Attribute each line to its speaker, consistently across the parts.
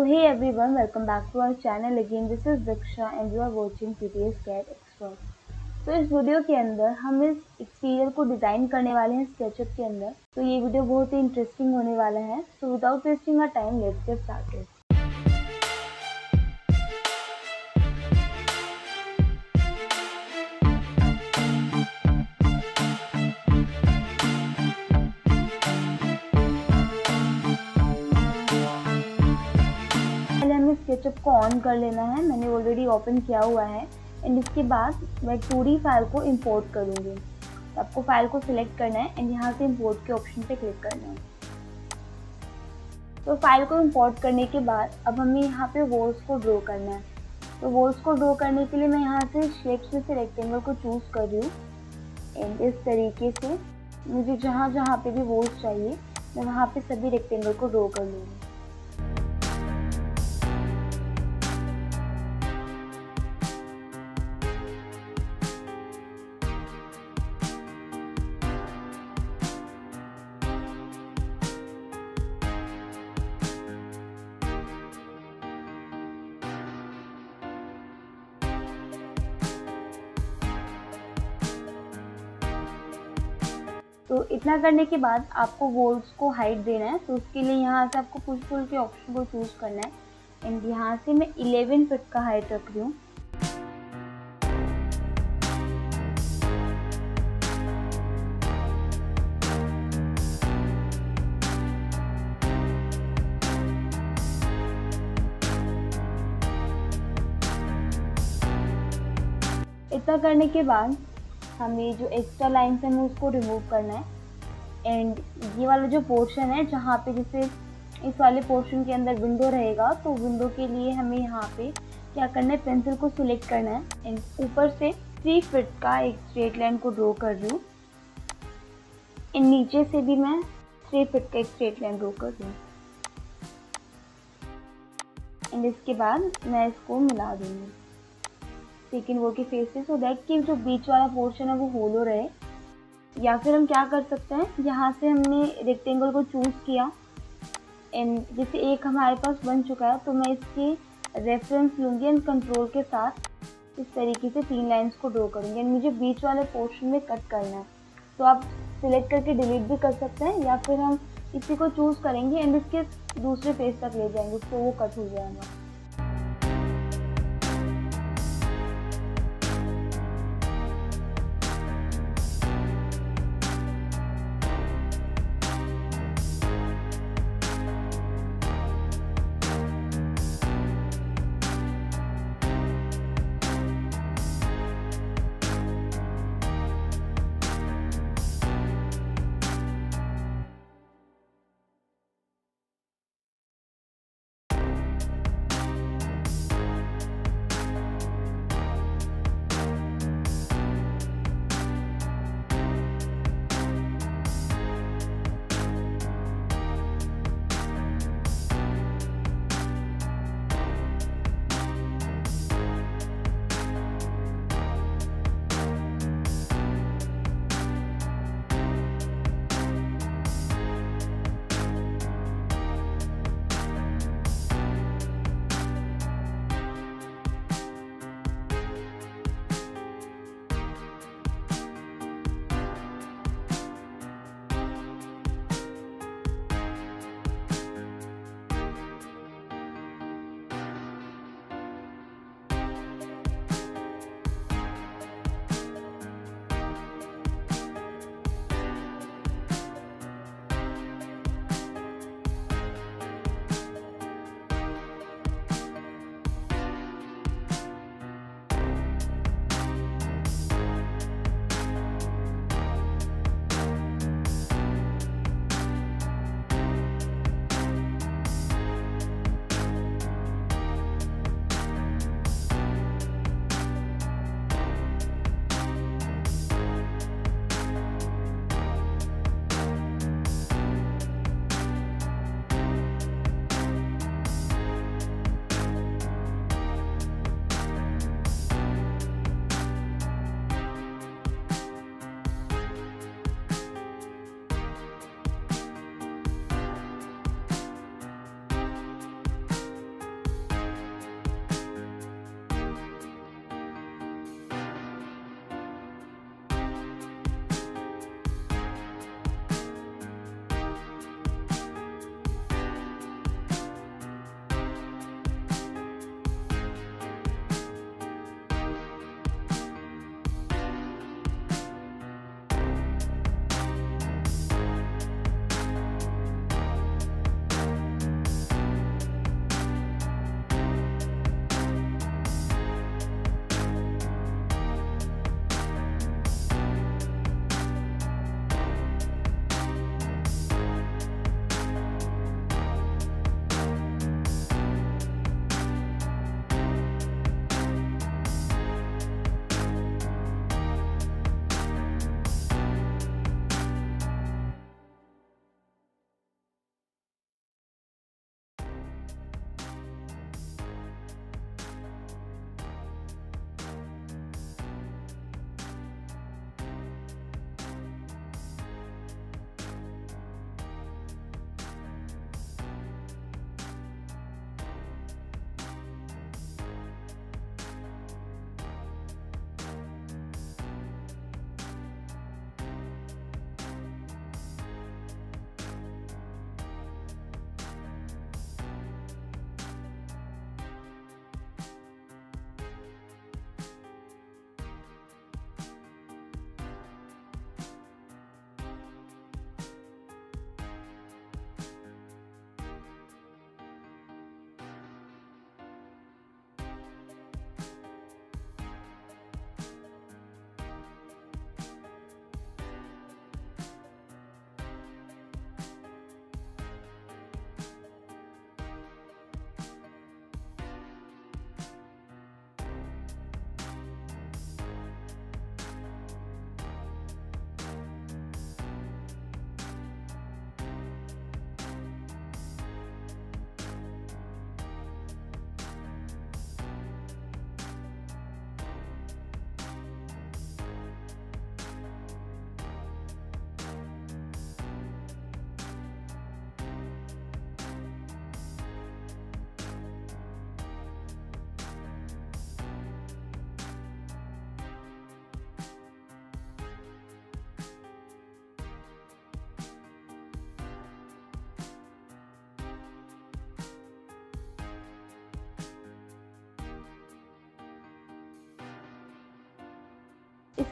Speaker 1: hey everyone, welcome back to our channel again. This is Diksha and you are watching PTS CAD Expert. तो इस video के अंदर हम इस exterior को डिज़ाइन करने वाले हैं स्केचअप के अंदर। तो ये वीडियो बहुत ही इंटरेस्टिंग होने वाला है। So without wasting our time let's get started. हमें स्केचअप को ऑन कर लेना है। मैंने ऑलरेडी ओपन किया हुआ है एंड इसके बाद मैं 2D फाइल को इंपोर्ट करूँगी। तो आपको फाइल को सिलेक्ट करना है एंड यहाँ से इंपोर्ट के ऑप्शन पे क्लिक करना है। तो फाइल को इंपोर्ट करने के बाद अब हमें यहाँ पे वॉल्स को ड्रॉ करना है। तो वॉल्स को ड्रॉ करने के लिए मैं यहाँ से शेप्स में से रेक्टेंगल को चूज़ कर रही हूँ एंड इस तरीके से मुझे जहाँ जहाँ पे भी वॉल्स चाहिए मैं वहाँ पे सभी रेक्टेंगल को ड्रॉ कर लूँगी। तो इतना करने के बाद आपको वॉल्स को हाइट देना है। तो उसके लिए यहाँ से आपको पुश पुल के ऑप्शन को चूज़ करना है एंड यहाँ से मैं 11 फीट का हाइट रख रही हूँ। इतना करने के बाद हमें जो एक्स्ट्रा लाइन्स है हमें उसको रिमूव करना है एंड ये वाला जो पोर्शन है जहाँ पे जैसे इस वाले पोर्शन के अंदर विंडो रहेगा तो विंडो के लिए हमें यहाँ पे क्या करना है, पेंसिल को सिलेक्ट करना है एंड ऊपर से 3 फीट का एक स्ट्रेट लाइन को ड्रॉ कर रही हूँ एंड नीचे से भी मैं 3 फीट का एक स्ट्रेट लाइन ड्रॉ कर रही हूँ एंड इसके बाद मैं इसको मिला दूँगी सेकंड वॉल के फेस से, सो दैट कि जो बीच वाला पोर्शन है वो होलो रहे। या फिर हम क्या कर सकते हैं, यहाँ से हमने रेक्टेंगल को चूज़ किया एंड जैसे एक हमारे पास बन चुका है तो मैं इसके रेफरेंस लूँगी एंड कंट्रोल के साथ इस तरीके से 3 लाइंस को ड्रॉ करूँगी एंड मुझे बीच वाले पोर्शन में कट करना है। तो आप सिलेक्ट करके डिलीट भी कर सकते हैं या फिर हम इसी को चूज़ करेंगे एंड इसके दूसरे पेज तक ले जाएंगे तो वो कट हो जाएगा।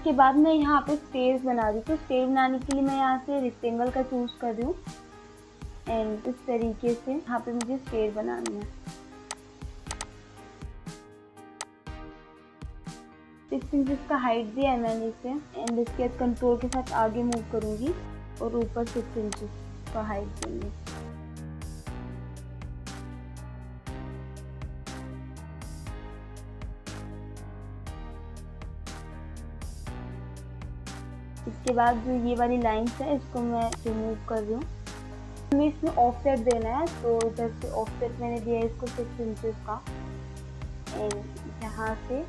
Speaker 1: इसके बाद मैं यहाँ पे स्टेयर्स बना रही हूँ। तो स्टेयर बनाने के लिए मैं यहाँ से रेक्टेंगल का चूज कर रही हूँ एंड इस तरीके से यहाँ पे मुझे स्टेयर बनानी है। 6 इंचेस का हाइट दिया है मैंने इसे एंड इसके बाद कंट्रोल के साथ आगे मूव करूंगी और ऊपर 6 इंचेस का हाइट देंगे। इसके बाद जो ये वाली लाइंस है इसको मैं रिमूव कर रही हूँ। हमें इसमें ऑफसेट देना है, तो इधर से ऑफसेट मैंने दिया है इसको 6 इंचेस का एंड यहाँ से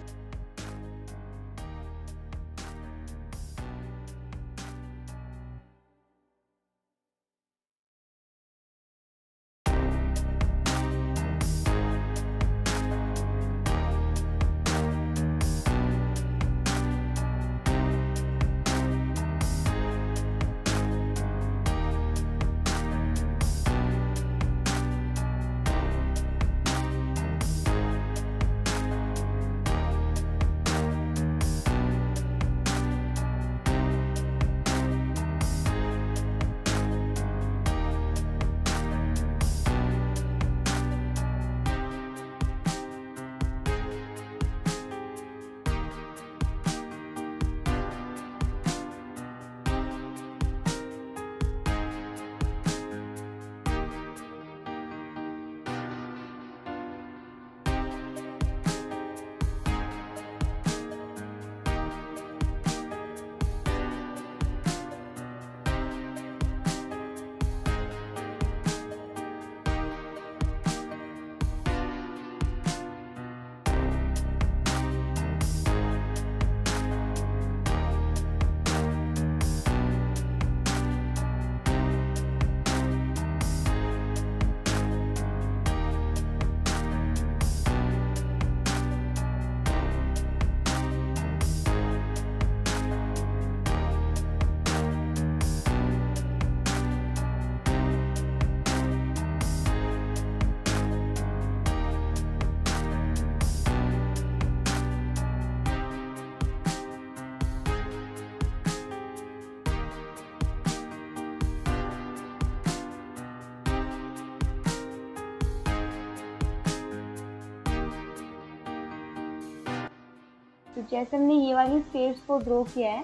Speaker 1: तो जैसे हमने ये वाली स्पेस को ड्रॉ किया है,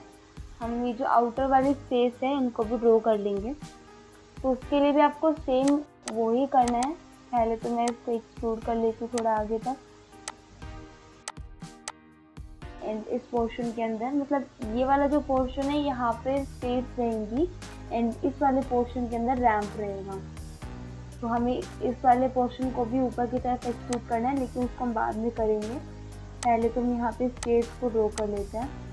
Speaker 1: हम ये जो आउटर वाली स्पेस है इनको भी ड्रॉ कर लेंगे। तो उसके लिए भी आपको सेम वो ही करना है। पहले तो मैं इसको एक्सट्रूड कर लेती हूँ थोड़ा आगे तक एंड इस पोर्शन के अंदर, मतलब ये वाला जो पोर्शन है यहाँ पे स्पेस रहेंगी एंड इस वाले पोर्शन के अंदर रैंप रहेगा। तो हमें इस वाले पोर्शन को भी ऊपर की तरफ एक्सट्रूड करना है, लेकिन उसको हम बाद में करेंगे। पहले तो हम यहाँ पे स्पेस को ड्रॉ कर लेते हैं।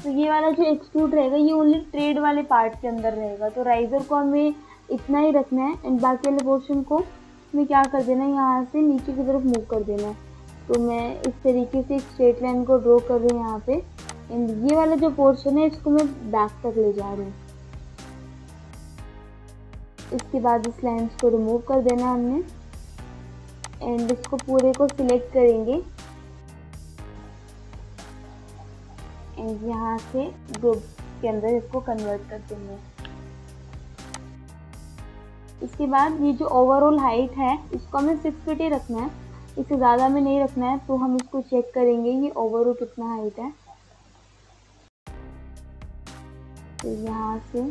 Speaker 1: तो ये वाला जो एक्सट्रूड रहेगा ये ओनली ट्रेड वाले पार्ट के अंदर रहेगा। तो राइजर को हमें इतना ही रखना है एंड बाकी वाले पोर्शन को हमें क्या कर देना है, यहाँ से नीचे की तरफ मूव कर देना है। तो मैं इस तरीके से एक स्ट्रेट लाइन को ड्रॉ कर रही हूँ यहाँ पे एंड ये वाला जो पोर्शन है इसको मैं बैक तक ले जा रही हूँ। इसके बाद इस लाइन्स को रिमूव कर देना हमने एंड इसको पूरे को सिलेक्ट करेंगे एंड यहाँ से ग्रुप के अंदर इसको कन्वर्ट कर देंगे। इसके बाद ये जो ओवरऑल हाइट है इसको हमें 6 फीट ही रखना है, इससे ज़्यादा में नहीं रखना है। तो हम इसको चेक करेंगे ये ओवरऑल कितना हाइट है। तो यहाँ से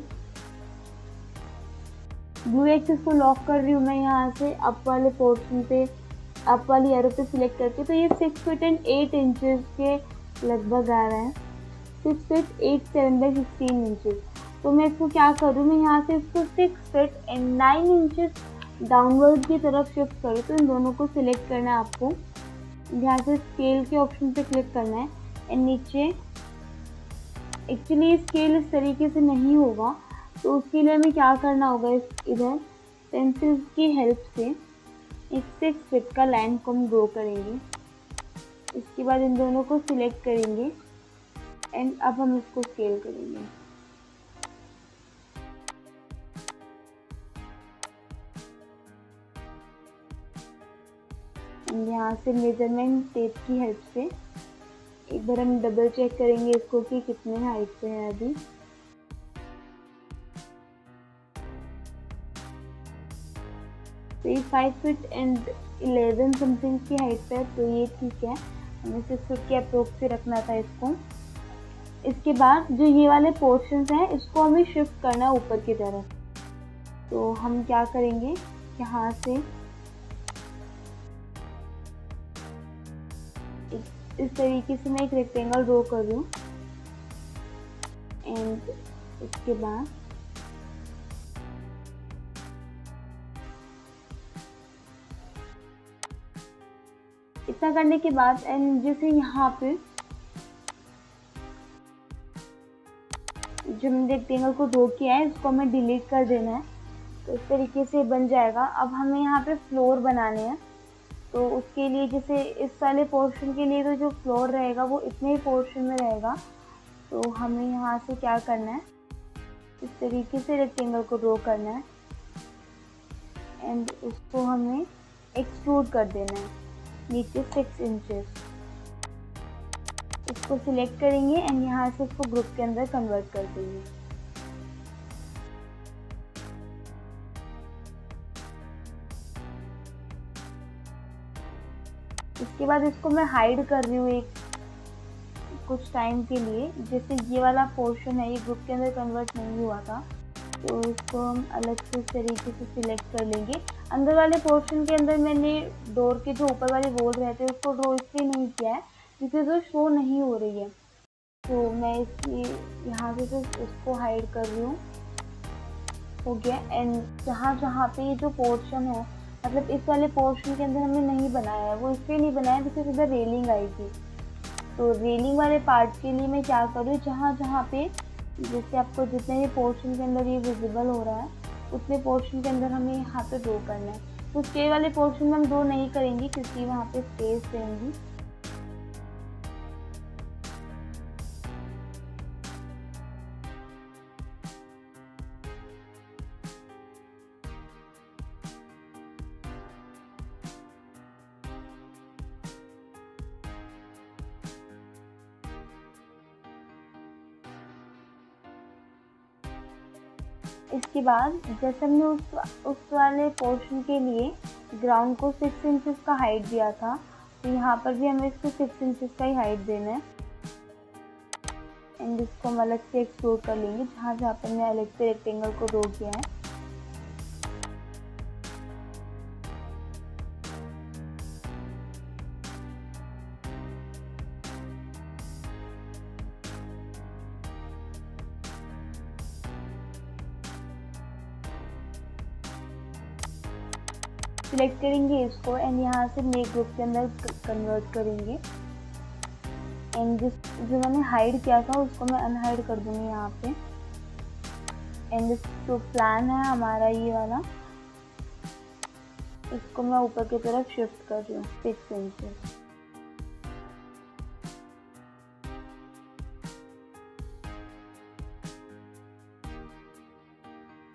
Speaker 1: ब्लू एक्सिस को लॉक कर रही हूँ मैं यहाँ से अप वाले पोर्शन पे, अप वाली एरो पे सिलेक्ट करके। तो ये 6 फीट एंड 8 इंचेस के लगभग आ रहा है, 6 फीट 8 7 बाई 16 इंचेस। तो मैं इसको क्या करूँ, मैं यहाँ से इसको 6 फीट एंड 9 इंचेस डाउनवर्ड की तरफ शिफ्ट करूँ। तो इन दोनों को सिलेक्ट करना है आपको, यहाँ से स्केल के ऑप्शन पे क्लिक करना है एंड नीचे एक्चुअली स्केल इस तरीके से नहीं होगा, तो उसके लिए हमें क्या करना होगा, इधर पेंसिल की हेल्प से एक 6 फीट का लाइन को हम ड्रॉ करेंगे। इसके बाद इन दोनों को सिलेक्ट करेंगे एंड अब हम इसको स्केल करेंगे। यहाँ से मेजरमेंट टेप की हेल्प से एक बार हम डबल चेक करेंगे इसको कि कितने हाइट पे है अभी। तो ये 5 फीट एंड 11 समथिंग की हाइट पे है, तो ये ठीक है। हमें 6 फीट के अप्रोक्स से रखना था इसको। इसके बाद जो ये वाले पोर्शंस हैं इसको हमें शिफ्ट करना है ऊपर की तरफ। तो हम क्या करेंगे, यहाँ से इस तरीके से मैं एक रेक्टेंगल ड्रॉ कर रही हूँ एंड इसके बाद इतना करने के बाद एंड जैसे यहाँ पे जो मैंने रेक्टेंगल को ड्रॉ किया है इसको हमें डिलीट कर देना है। तो इस तरीके से बन जाएगा। अब हमें यहाँ पे फ्लोर बनाने हैं, तो उसके लिए जैसे इस वाले पोर्शन के लिए तो जो फ्लोर रहेगा वो इतने ही पोर्शन में रहेगा। तो हमें यहाँ से क्या करना है, इस तरीके से रेक्टेंगल को ड्रॉ करना है एंड उसको हमें एक्सट्रूड कर देना है नीचे 6 इंचेस। इसको सिलेक्ट करेंगे एंड यहाँ से इसको ग्रुप के अंदर कन्वर्ट कर देंगे। इसके बाद इसको मैं हाइड कर रही हूँ एक कुछ टाइम के लिए। जैसे ये वाला पोर्शन है ये ग्रुप के अंदर कन्वर्ट नहीं हुआ था, तो इसको हम अलग से इस तरीके से सिलेक्ट कर लेंगे। अंदर वाले पोर्शन के अंदर मैंने डोर के जो ऊपर वाले वॉल रहते हैं उसको ड्रॉ इसलिए नहीं किया है क्योंकि वो शो नहीं हो रही है। तो मैं इसलिए यहाँ से सिर्फ उसको हाइड कर रही हूँ, हो गया। एंड जहाँ पे ये जो पोर्शन है, मतलब इस वाले पोर्शन के अंदर हमने नहीं बनाया है, वो इसलिए नहीं बनाया बिकॉज इधर रेलिंग आई थी। तो रेलिंग वाले पार्ट के लिए मैं क्या करूँ, जहाँ पे जैसे आपको जितने भी पोर्शन के अंदर ये विजिबल हो रहा है उतने पोर्शन के अंदर हमें यहाँ पे ड्रॉ करना है। तो स्केल वाले पोर्शन में हम ड्रॉ नहीं करेंगे क्योंकि वहाँ पे स्पेस देंगी। इसके बाद जैसे हमने उस वाले पोर्शन के लिए ग्राउंड को 6 इंचेस का हाइट दिया था, तो यहाँ पर भी हमें इसको 6 इंचेस का ही हाइट देना है एंड इसको हम अलग से एक्सप्लोर कर लेंगे जहाँ पर हमने अलग से रेक्टेंगल को ड्रॉ किया है। सिलेक्ट करेंगे इसको एंड यहाँ से मेक ग्रुप के अंदर कन्वर्ट करेंगे एंड जो मैंने हाइड किया था उसको मैं अनहाइड कर दूंगी यहाँ पे। एंड जो प्लान है हमारा ये वाला, इसको मैं ऊपर की तरफ शिफ्ट कर रही हूँ 6 इंचेस।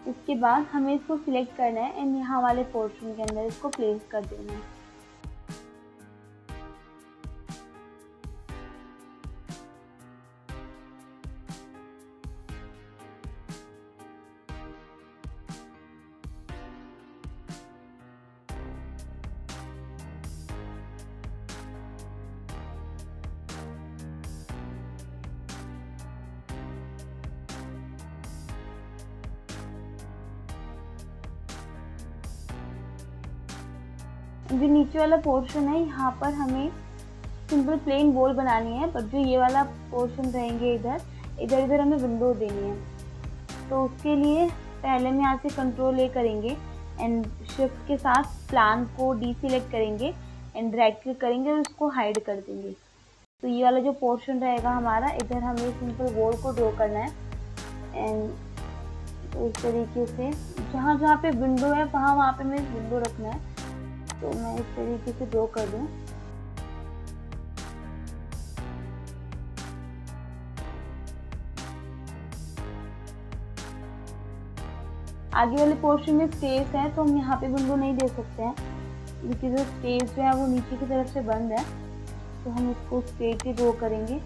Speaker 1: इसके बाद हमें इसको सिलेक्ट करना है एंड यहाँ वाले पोर्शन के अंदर इसको प्लेस कर देना है। जो नीचे वाला पोर्शन है यहाँ पर हमें सिंपल प्लेन वॉल बनानी है, बट जो ये वाला पोर्शन रहेंगे इधर हमें विंडो देनी है। तो उसके लिए पहले हम यहाँ से कंट्रोल ए करेंगे एंड शिफ्ट के साथ प्लान को डीसिलेक्ट करेंगे एंड राइट क्लिक करेंगे और उसको हाइड कर देंगे। तो ये वाला जो पोर्शन रहेगा हमारा, इधर हमें सिंपल वॉल को ड्रॉ करना है। एंड तो इस तरीके से जहाँ जहाँ पे विंडो है वहाँ पे हमें विंडो रखना है। तो मैं इस तरीके से ड्रॉ कर दूँ। आगे वाले पोर्शन में स्पेस है तो हम यहाँ पे विंडो नहीं दे सकते हैं, क्योंकि जो स्पेस जो है वो नीचे की तरफ से बंद है। तो हम इसको स्ट्रेट ही ड्रॉ करेंगे।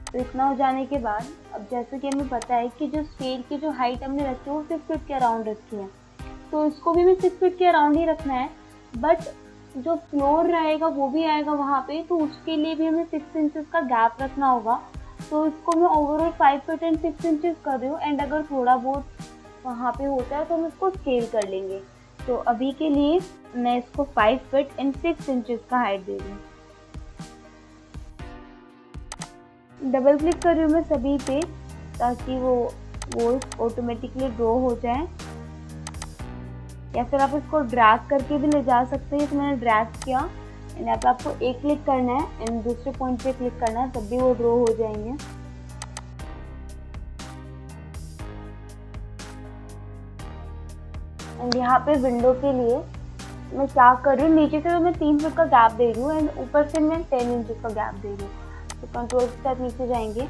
Speaker 1: तो इतना हो जाने के बाद अब जैसे कि हमें पता है कि जो स्केल की जो हाइट हमने रखी है वो 6 फीट के अराउंड रखी है, तो इसको भी हमें 6 फीट के अराउंड ही रखना है। बट जो फ्लोर रहेगा वो भी आएगा वहाँ पे, तो उसके लिए भी हमें 6 इंचेस का गैप रखना होगा। तो इसको मैं ओवरऑल 5 फीट एंड 6 इंचेस कर रही हूँ। एंड अगर थोड़ा बहुत वहाँ पे होता है तो हम इसको स्केल कर लेंगे। तो अभी के लिए मैं इसको 5 फीट एंड 6 इंचेस का हाइट दे रही हूँ। डबल क्लिक कर रही हूँ मैं सभी पे, ताकि वो ऑटोमेटिकली ड्रॉ हो जाए। या फिर आप इसको ड्रैग करके भी ले जा सकते हैं। तो मैंने ड्रैग किया एंड यहाँ पे आपको एक क्लिक करना है एंड दूसरे पॉइंट पे क्लिक करना है, तब भी वो ड्रॉ हो जाएंगे। एंड यहाँ पे विंडो के लिए मैं क्या कर रही हूँ, नीचे से तो मैं 3 फीट का गैप दे रही हूँ एंड ऊपर से मैं 10 इंचेस का गैप दे रही हूँ। तो कंट्रोल के साथ नीचे जाएंगे,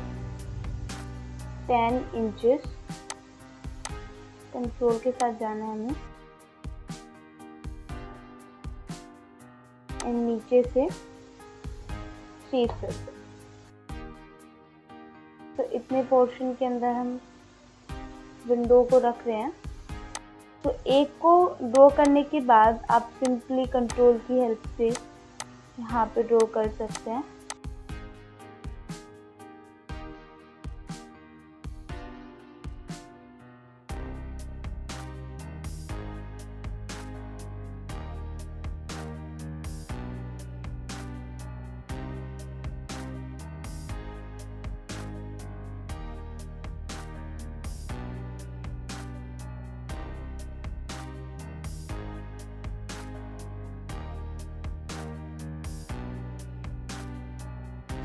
Speaker 1: 10 इंचेस कंट्रोल के साथ जाना है हमें एंड नीचे से 3 फीट। तो इतने पोर्शन के अंदर हम विंडो को रख रहे हैं। तो एक को ड्रॉ करने के बाद आप सिंपली कंट्रोल की हेल्प से यहाँ पे ड्रॉ कर सकते हैं।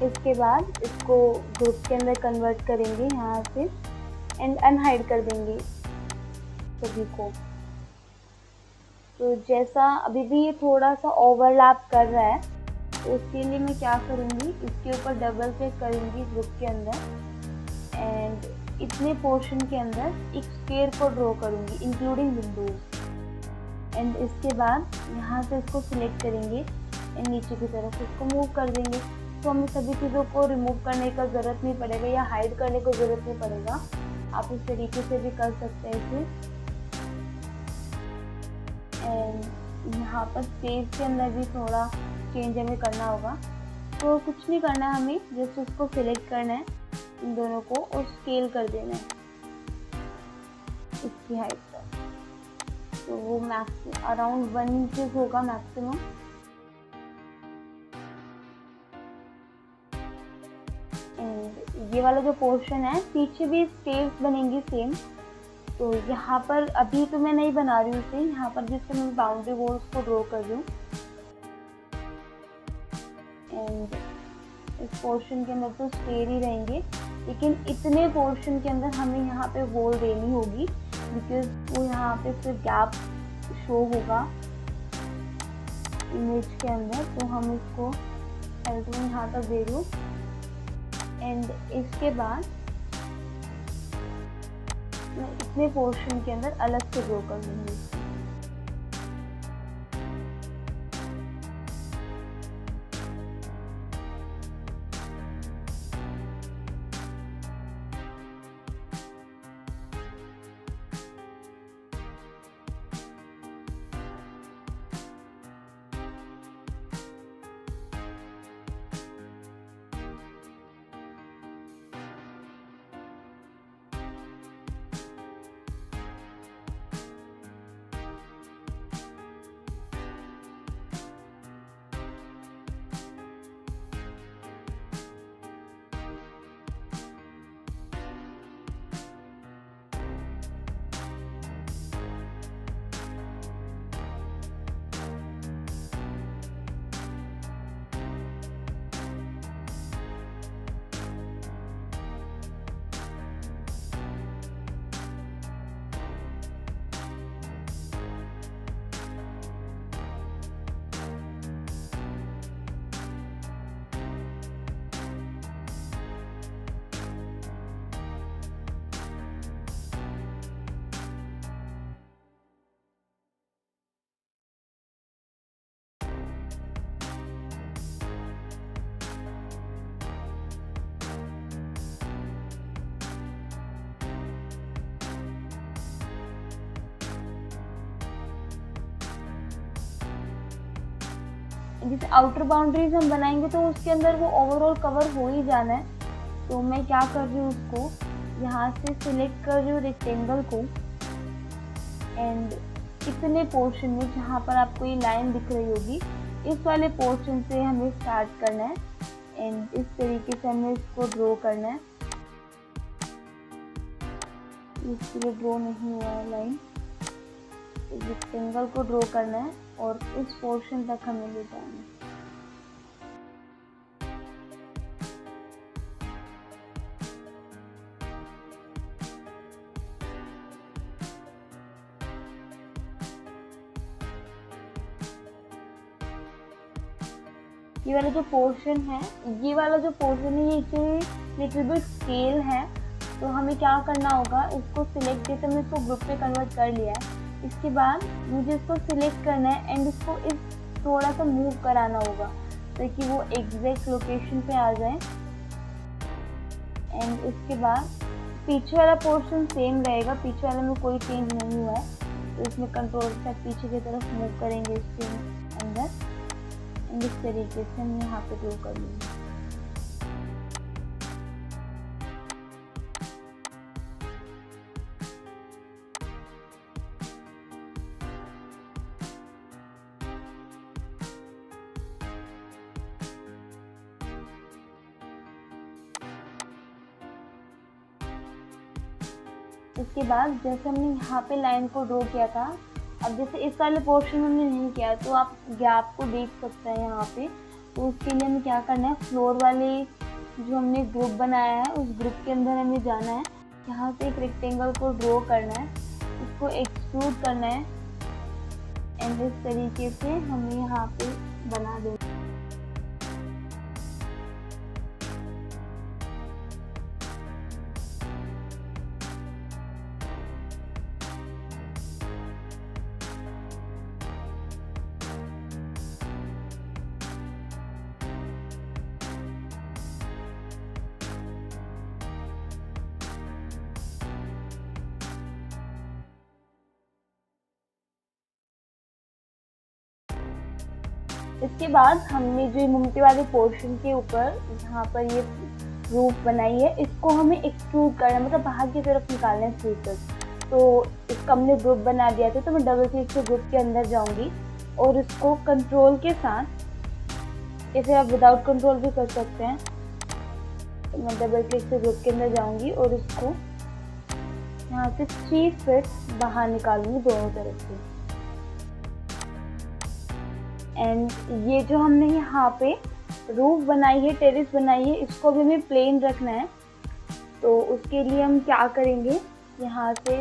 Speaker 1: इसके बाद इसको ग्रुप के अंदर कन्वर्ट करेंगे यहाँ से एंड अनहाइड कर देंगे सभी को। तो जैसा अभी भी ये थोड़ा सा ओवरलैप कर रहा है, तो उसके लिए मैं क्या करूँगी, इसके ऊपर डबल क्लिक करूँगी ग्रुप के अंदर एंड इतने पोर्शन के अंदर एक स्क्वायर को ड्रॉ करूँगी इंक्लूडिंग विंडोज। एंड इसके बाद यहाँ से इसको सिलेक्ट करेंगे एंड नीचे की तरफ इसको मूव कर देंगे। तो हमें सभी चीज़ों को रिमूव करने का ज़रूरत नहीं पड़ेगा या हाइड करने को ज़रूरत नहीं पड़ेगा। आप इस तरीके से भी कर सकते हैं इसे। एंड यहाँ पर स्पेस के अंदर भी थोड़ा चेंज हमें करना होगा। तो कुछ नहीं करना है हमें, जस्ट उसको सिलेक्ट करना है इन दोनों को और स्केल कर देना है इसकी हाइट पर। तो वो मैक्सिमम अराउंड 1 इंच होगा मैक्सिमम। ये वाला जो पोर्शन है पीछे भी स्टेप्स बनेंगी सेम। तो यहाँ पर अभी तो मैं नहीं बना रही हूँ इसे, यहाँ पर जिससे मैं बाउंड्री वॉल्स को ड्रॉ कर रही हूँ। एंड इस पोर्शन के अंदर तो स्टेयर ही रहेंगे, लेकिन इतने पोर्शन के अंदर हमें यहाँ पे होल देनी होगी बिकॉज वो यहाँ पे फिर गैप शो होगा इमेज के अंदर। तो हम इसको L2 यहाँ तक दे दूँ एंड इसके बाद मैं इतने पोर्शन के अंदर अलग से ड्रॉ कर लूँगी। जैसे आउटर बाउंड्रीज हम बनाएंगे तो उसके अंदर वो ओवरऑल कवर हो ही जाना है। तो मैं क्या कर रही हूँ, उसको यहाँ से सिलेक्ट कर रही हूँ रेक्टेंगल को एंड इतने पोर्शन में जहाँ पर आपको ये लाइन दिख रही होगी इस वाले पोर्शन से हमें स्टार्ट करना है एंड इस तरीके से हमें इसको ड्रॉ करना है। इसके लिए ड्रॉ नहीं हुआ है लाइन, रेक्टेंगल को ड्रॉ करना है और इस पोर्शन तक हमें ले जाना है। ये वाला जो पोर्शन है, ये वाला जो पोर्शन है ये एक्चुअली लिटिल बिट स्केल है। तो हमें क्या करना होगा, इसको सिलेक्ट, जैसे हमने इसको ग्रुप में कन्वर्ट कर लिया है, इसके बाद मुझे इसको सिलेक्ट करना है एंड इसको इस थोड़ा सा मूव कराना होगा ताकि वो एग्जैक्ट लोकेशन पे आ जाए। एंड इसके बाद पीछे वाला पोर्शन सेम रहेगा, पीछे वाले में कोई चेंज नहीं हुआ है। तो इसमें कंट्रोल से पीछे की तरफ मूव करेंगे इसके अंदर एंड इस तरीके से हम यहाँ पे ड्रॉ कर लेंगे। इसके बाद जैसे हमने यहाँ पे लाइन को ड्रॉ किया था, अब जैसे इस वाले पोर्शन हमने नहीं किया तो आप गैप को देख सकते हैं यहाँ पे। तो उसके लिए हमें क्या करना है, फ्लोर वाले जो हमने ग्रुप बनाया है उस ग्रुप के अंदर हमें जाना है, यहाँ से एक रेक्टेंगल को ड्रॉ करना है, इसको एक्सट्रूड करना है एंड इस तरीके से हमें यहाँ पे बना देना है। इसके बाद हमने जो मोमबत्ती वाले पोर्शन के ऊपर यहाँ पर ये रूफ बनाई है, इसको हमें एक्सट्रूड करना है, मतलब बाहर की तरफ निकालना है स्लीव। तो इसका हमने ग्रुप बना दिया था, तो मैं डबल क्लिक से ग्रुप के अंदर जाऊंगी और इसको कंट्रोल के साथ, जैसे आप विदाउट कंट्रोल भी कर सकते हैं, तो मैं डबल क्लिक से ग्रुप के अंदर जाऊंगी और इसको यहाँ से 3 फीट बाहर निकालूंगी दोनों तरफ से। एंड ये जो हमने यहाँ पे रूफ बनाई है, टेरेस बनाई है, इसको भी हमें प्लेन रखना है। तो उसके लिए हम क्या करेंगे, यहाँ से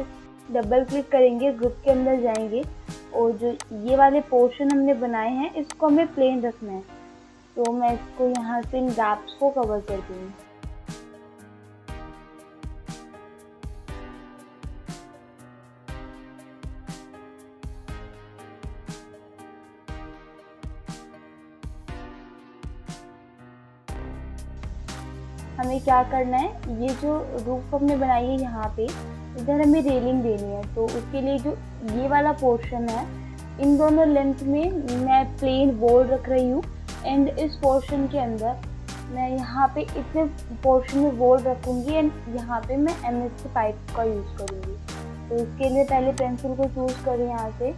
Speaker 1: डबल क्लिक करेंगे, ग्रुप के अंदर जाएंगे और जो ये वाले पोर्शन हमने बनाए हैं इसको हमें प्लेन रखना है। तो मैं इसको यहाँ से इन गैप्स को कवर कर दूँगी। हमें क्या करना है, ये जो रूफ हमने बनाई है यहाँ पे इधर हमें रेलिंग देनी है। तो उसके लिए जो ये वाला पोर्शन है, इन दोनों लेंथ में मैं प्लेन वॉल रख रही हूँ एंड इस पोर्शन के अंदर मैं यहाँ पे इतने पोर्शन में वॉल रखूँगी एंड यहाँ पे मैं MS के पाइप का यूज़ करूँगी। तो इसके लिए पहले पेंसिल को चूज़ करें, यहाँ से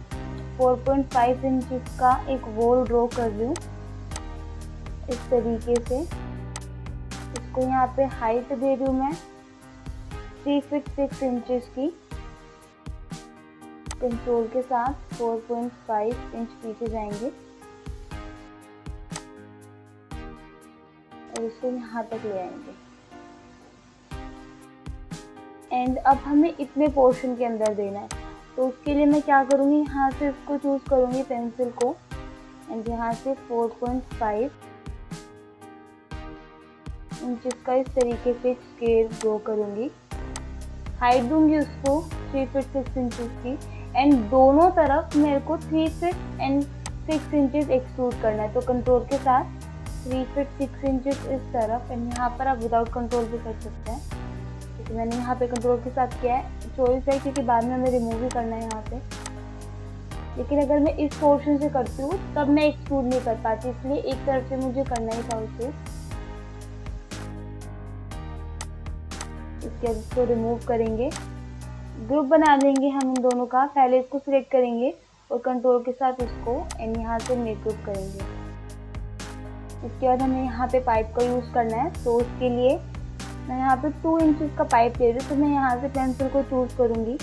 Speaker 1: 4.5 इंच का एक वॉल ड्रॉ कर रही हूँ इस तरीके से। इसको यहाँ पे हाइट दे रही हूँ मैं 3 फीट 6 इंचेस की। कंट्रोल के साथ 4.5 इंच पीछे जाएंगे और इसको यहाँ तक ले आएंगे। एंड अब हमें इतने पोर्शन के अंदर देना है। तो उसके लिए मैं क्या करूँगी, यहाँ से इसको चूज करूँगी पेंसिल को एंड यहाँ से 4.5 इंचेस का इस तरीके से स्केल ड्रॉ करूँगी। हाइट दूंगी उसको 3 फीट 6 इंचेस की एंड दोनों तरफ मेरे को 3 फीट एंड 6 इंचेस एक्सट्रूड करना है। तो कंट्रोल के साथ 3 फीट 6 इंचेस इस तरफ एंड यहाँ पर आप विदाउट कंट्रोल भी कर सकते हैं, क्योंकि मैंने यहाँ पे कंट्रोल के साथ किया है। चॉइस है क्योंकि बाद में हमें रिमूव भी करना है यहाँ पे। लेकिन अगर मैं इस पोर्शन से करती हूँ तब मैं एक्सट्रूड नहीं कर पाती, इसलिए एक तरफ से मुझे करना ही था उसे। इसके बाद इसको रिमूव करेंगे, ग्रुप बना लेंगे हम इन दोनों का। पहले इसको सिलेक्ट करेंगे और कंट्रोल के साथ इसको एंड यहाँ से मेक ग्रुप करेंगे। इसके बाद हमें यहाँ पे पाइप का यूज़ करना है। तो उसके लिए मैं यहाँ पे 2 इंचेस का पाइप ले रही हूँ। तो मैं यहाँ से पेंसिल को चूज करूँगी,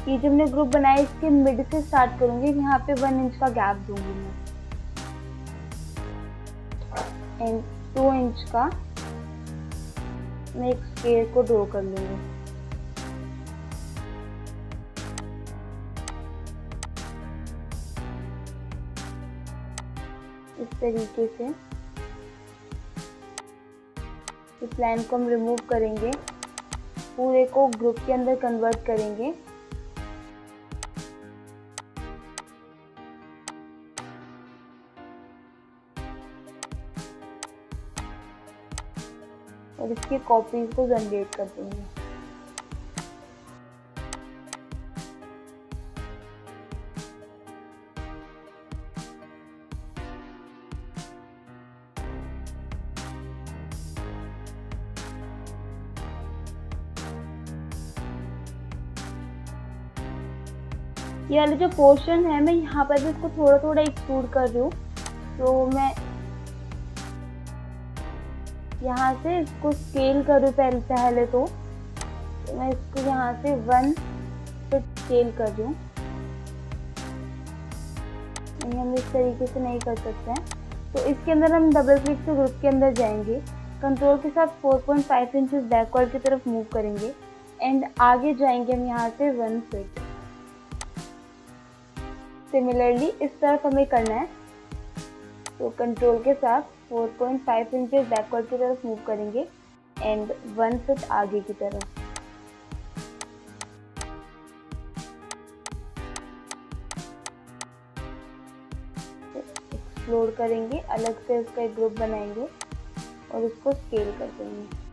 Speaker 1: ये जो हमने ग्रुप बनाया इसके मिड से स्टार्ट करूँगी, यहाँ पे 1 इंच का गैप दूंगी मैं एंड 2 इंच का मैं एक स्केल को ड्रॉ कर लूँगी। इस तरीके से इस लाइन को हम रिमूव करेंगे, पूरे को ग्रुप के अंदर कन्वर्ट करेंगे। और इसकी कॉपीज को जनरेट कर देंगे। ये वाला जो पोर्शन है मैं यहाँ पर भी इसको थोड़ा थोड़ा एक्सट्रूड कर रही हूँ। तो मैं यहाँ से इसको स्केल करूँ पहले तो मैं इसको यहाँ से 1 फीट स्केल कर रही हूँ। हम इस तरीके से नहीं कर सकते हैं। तो इसके अंदर हम डबल क्लिक से ग्रुप के अंदर जाएंगे, कंट्रोल के साथ 4.5 इंचेस बैकवर्ड की तरफ मूव करेंगे एंड आगे जाएंगे हम यहाँ से 1 फीट। सिमिलरली इस तरफ हमें करना है। तो कंट्रोल के साथ 4.5 इंचेस बैकवर्ड की तरफ मूव करेंगे एंड 1 फीट आगे की तरफ। एक्सप्लोर करेंगे, अलग से इसका एक ग्रुप बनाएंगे और इसको स्केल कर देंगे।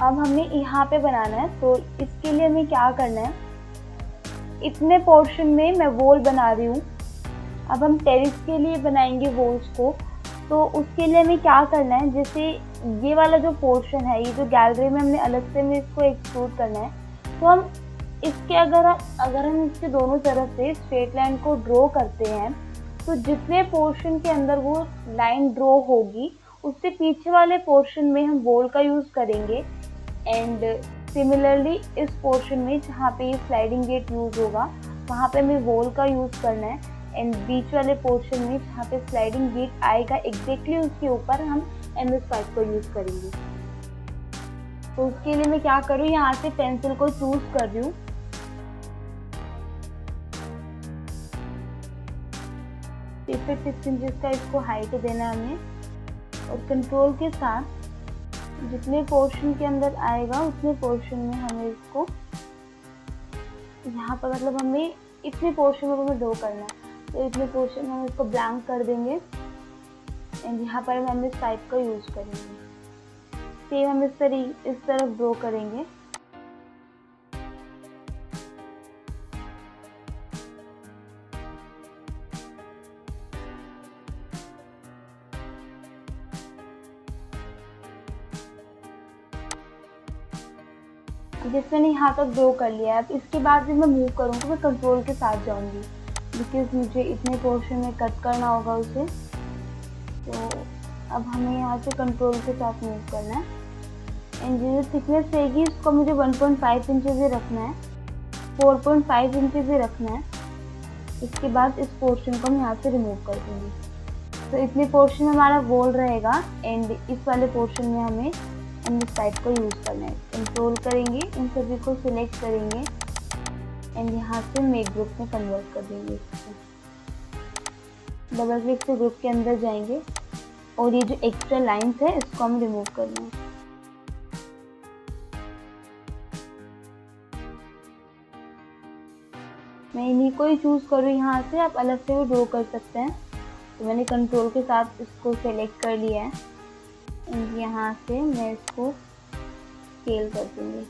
Speaker 1: अब हमें यहाँ पे बनाना है। तो इसके लिए हमें क्या करना है, इतने पोर्शन में मैं वॉल बना रही हूँ। अब हम टेरेस के लिए बनाएंगे वॉल्स को। तो उसके लिए हमें क्या करना है, जैसे ये वाला जो पोर्शन है, ये जो गैलरी में हमने अलग से हमें इसको एक्सट्रूड करना है। तो हम इसके अगर हम इसके दोनों तरफ से स्ट्रेट लाइन को ड्रॉ करते हैं तो जितने पोर्शन के अंदर वो लाइन ड्रॉ होगी उससे पीछे वाले पोर्शन में हम वॉल का यूज़ करेंगे एंड सिमिलरली इस पोर्शन में जहाँ पे ये स्लाइडिंग गेट यूज होगा वहाँ पे हमें वॉल का यूज करना है, एंड बीच वाले पोर्शन में जहाँ पे स्लाइडिंग गेट आएगा एग्जैक्टली उसके ऊपर हम MS पाइप को यूज करेंगे। तो उसके लिए मैं क्या करूँ, यहाँ से पेंसिल को चूज कर रही हूँ, फिर 6 इंचेस का इसको हाइट देना है हमें, और कंट्रोल के साथ जितने पोर्शन के अंदर आएगा उतने पोर्शन में हमें इसको यहाँ पर मतलब हमें इतने पोर्शन में हमें ड्रॉ करना है, तो इतने पोर्शन में हम इसको ब्लैंक कर देंगे एंड यहाँ पर हम इस टाइप का यूज करेंगे। सेम हम इस तरफ ड्रॉ करेंगे। जैसे मैंने यहाँ तक ड्रॉ कर लिया है, अब इसके बाद भी मैं मूव करूँगी, मैं कंट्रोल के साथ जाऊँगी बिकॉज मुझे इतने पोर्शन में कट करना होगा उसे। तो अब हमें यहाँ से कंट्रोल के साथ मूव करना है एंड जो थिकनेस रहेगी उसको मुझे 1.5 इंचेस ही रखना है, 4.5 इंचेस ही रखना है। इसके बाद इस पोर्शन को हम यहाँ से रिमूव कर देंगे। तो इतने पोर्शन में हमारा वॉल रहेगा एंड इस वाले पोर्शन में हमें इस टाइप को यूज करना है। कंट्रोल करेंगे, इन सभी को सिलेक्ट करेंगे एंड यहाँ से मेक ग्रुप में कन्वर्ट कर देंगे इसको। डबल क्लिक से ग्रुप के अंदर जाएंगे और ये जो एक्स्ट्रा लाइंस है इसको हम रिमूव कर लेंगे। मैं इन्हीं को ही चूज करूँ यहाँ से, आप अलग से भी ड्रॉ कर सकते हैं। तो मैंने कंट्रोल के साथ इसको सेलेक्ट कर लिया है एंड यहाँ से मैं इसको स्केल कर दूंगी।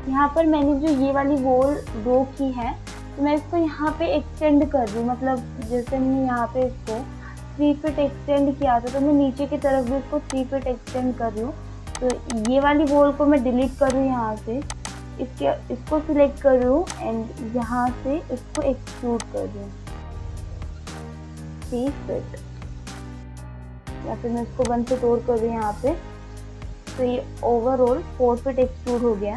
Speaker 1: यहाँ पर मैंने जो ये वाली वॉल ड्रॉ की है तो मैं इसको यहाँ पे एक्सटेंड कर रही हूँ, मतलब जैसे मैंने यहाँ पे इसको 3 फीट एक्सटेंड किया था तो मैं नीचे की तरफ भी इसको 3 फीट एक्सटेंड कर रही हूँ। तो ये वाली वॉल को मैं डिलीट कर रही हूँ, यहाँ से इसको सिलेक्ट कर रही हूँ एंड यहाँ से इसको एक्सट्रूड कर रही हूँ 3 फीट, या फिर मैं इसको 1 फीट और कर रही हूँ यहाँ पे। तो ये ओवरऑल 4 फीट एक्सट्रूड हो गया।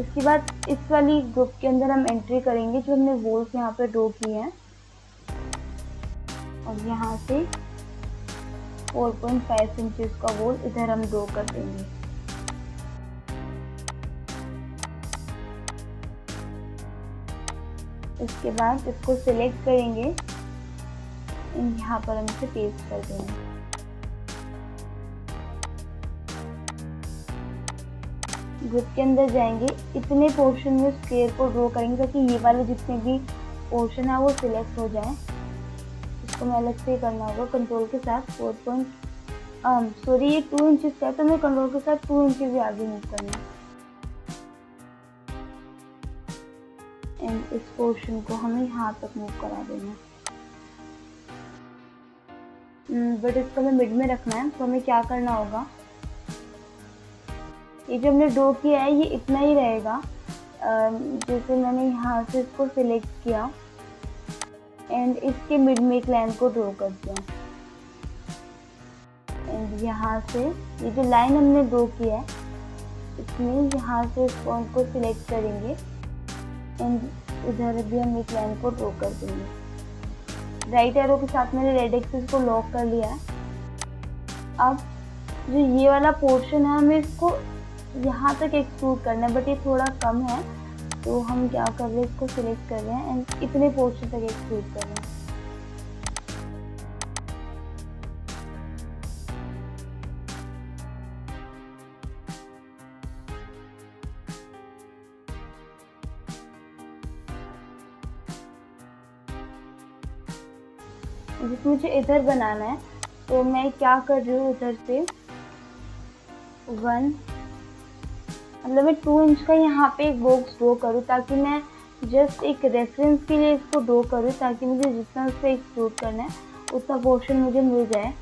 Speaker 1: इसके बाद इस वाली ग्रुप के अंदर हम एंट्री करेंगे जो हमने वॉल्स यहाँ पे ड्रॉ की है और यहाँ से 4.5 इंचेस का वॉल इधर हम ड्रॉ कर देंगे। इसके बाद इसको सिलेक्ट करेंगे, यहाँ पर हम इसे पेस्ट कर देंगे। ग्रुप के अंदर जाएंगे, इतने पोर्शन में स्क्वायर को ड्रॉ करेंगे ताकि ये वाले जितने भी पोर्शन है वो सिलेक्ट हो जाए। इसको मैं अलग से करना होगा कंट्रोल के साथ ये 2 इंचेस का है तो मैं कंट्रोल के साथ 2 इंचेस ही आगे मूव करना है एंड इस पोर्शन को हमें यहाँ तक मूव करा देना है। बट इसको हमें मिड में रखना है तो हमें क्या करना होगा, ये जो हमने ड्रॉ किया है ये इतना ही रहेगा। जैसे मैंने यहाँ से इसको सिलेक्ट किया एंड इसके मिड में एक लाइन को ड्रॉ कर दिया एंड यहाँ से ये जो लाइन हमने ड्रॉ किया है इसमें यहाँ से इस पॉइंट को सिलेक्ट करेंगे एंड इधर भी हम एक लाइन को ड्रॉ कर देंगे। राइट एरो के साथ मैंने रेड एक्सिस को लॉक कर लिया है। अब जो ये वाला पोर्शन है हमें इसको यहाँ तक एक्सट्रूड करना है बट ये थोड़ा कम है तो हम क्या कर रहे हैं, इसको सिलेक्ट कर रहे हैं एंड इतने पोर्शन तक एक्सट्रूड कर रहे हैं। जिस मुझे इधर बनाना है तो मैं क्या कर रही हूँ, इधर से 2 इंच का यहाँ पे एक बॉक्स ड्रॉ करूँ ताकि मैं जस्ट एक रेफरेंस के लिए इसको ड्रॉ करूँ ताकि मुझे जितना उस पर एक्सट्रूड करना है उतना पोर्शन मुझे मिल जाए।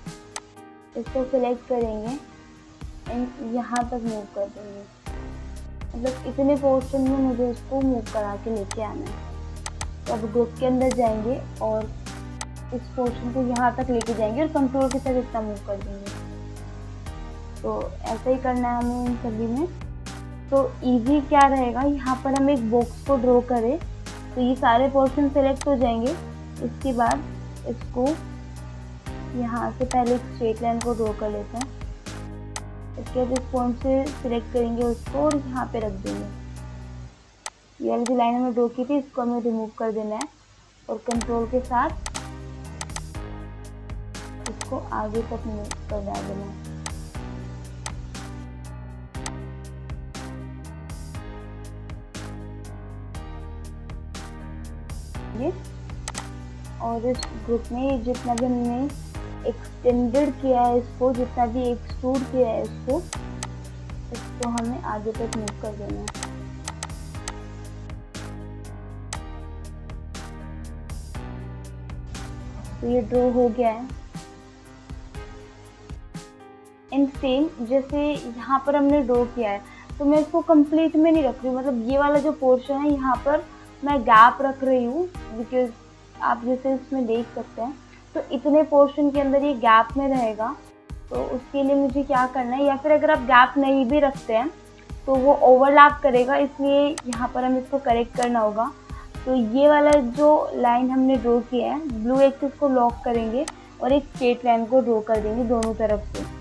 Speaker 1: इसको सिलेक्ट करेंगे एंड यहाँ तक मूव कर देंगे, मतलब इतने पोर्शन में मुझे उसको मूव करा के लेके आना है। तो अब ग्रुप के अंदर जाएंगे और इस पोर्शन को यहाँ तक लेके जाएंगे और कंट्रोल के साथ इतना मूव कर देंगे। तो ऐसा ही करना है हमें इन सभी में। तो इजी क्या रहेगा, यहाँ पर हम एक बॉक्स को ड्रॉ करें तो ये सारे पोर्शन सेलेक्ट हो जाएंगे। इसके बाद इसको यहाँ से पहले एक स्ट्रेट लाइन को ड्रॉ कर लेते हैं। इसके बाद इस पॉइंट से सिलेक्ट करेंगे उसको और यहाँ पे रख देंगे। ये वाली जो लाइन हमने ड्रॉ की थी इसको हमें रिमूव कर देना है और कंट्रोल के साथ इसको आगे तक मूव कर देना है। और इस ग्रुप में जितना भी हमने एक्सटेंडेड किया है इसको, जितना भी एक्सट्रूड किया है इसको हमें आगे तक मूव कर देना है। तो ये ड्रॉ हो गया है। एंड सेम जैसे यहाँ पर हमने ड्रॉ किया है तो मैं इसको कंप्लीट में नहीं रख रही हूँ, मतलब ये वाला जो पोर्शन है यहाँ पर मैं गैप रख रही हूँ, बिकॉज आप जैसे इसमें देख सकते हैं तो इतने पोर्शन के अंदर ये गैप में रहेगा। तो उसके लिए मुझे क्या करना है, या फिर अगर आप गैप नहीं भी रखते हैं तो वो ओवरलैप करेगा, इसलिए यहाँ पर हमें इसको करेक्ट करना होगा। तो ये वाला जो लाइन हमने ड्रॉ किया है, ब्लू एक्सिस को लॉक करेंगे और एक स्ट्रेट लाइन को ड्रॉ कर देंगे दोनों तरफ से।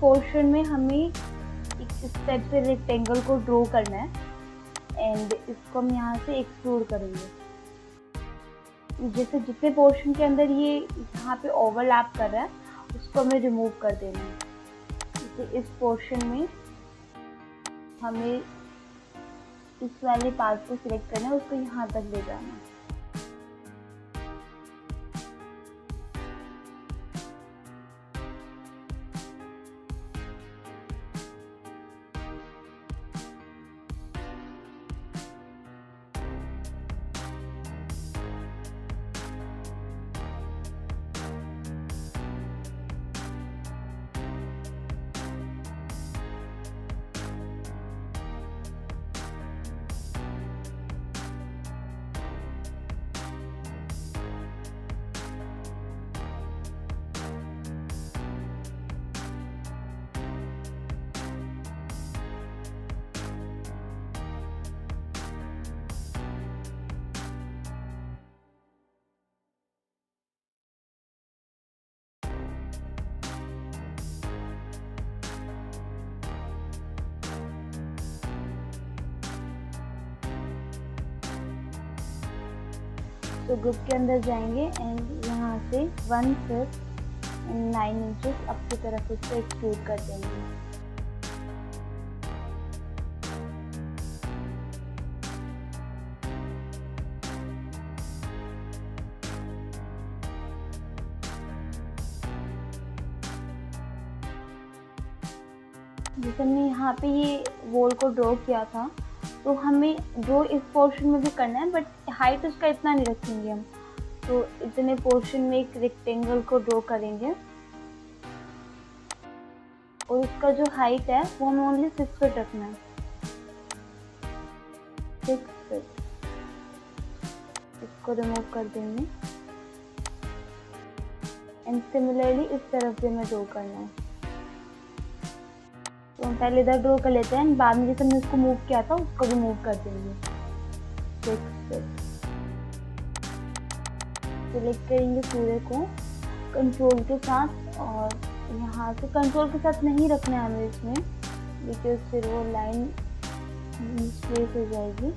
Speaker 1: पोर्शन में हमें इस टाइप से रेक्टेंगल को ड्रॉ करना है एंड इसको हम यहाँ से एक्सट्रूड करेंगे। जैसे जितने पोर्शन के अंदर ये यहाँ पे ओवरलैप कर रहा है उसको हमें रिमूव कर देना है। जैसे इस पोर्शन में हमें इस वाले पार्ट को सिलेक्ट करना है, उसको यहाँ तक ले जाना है। तो ग्रुप के अंदर जाएंगे एंड यहाँ से 1/5 एंड 9 इंचेस अप की तरफ इसको एक्सट्रूड कर देंगे। जैसे हमने यहाँ पे ये वॉल को ड्रॉ किया था तो हमें ड्रॉ इस पोर्शन में भी करना है, बट हाइट उसका इतना नहीं रखेंगे हम। तो इतने पोर्शन में एक रेक्टेंगल को ड्रॉ करेंगे और उसका जो हाइट है वो हमें ओनली 6 फीट रखना है, 6 फीट। इसको रिमूव कर देंगे एंड सिमिलरली इस तरफ से हमें ड्रॉ करना है। तो हम पहले इधर ड्रॉ कर लेते हैं, बाद में जैसे हमने इसको मूव किया था उसको भी मूव कर देंगे। सिलेक्ट करेंगे पूरे को कंट्रोल के साथ और यहाँ से कंट्रोल के साथ नहीं रखना है हमें इसमें, बिकॉज फिर वो लाइन मिसप्लेस हो जाएगी।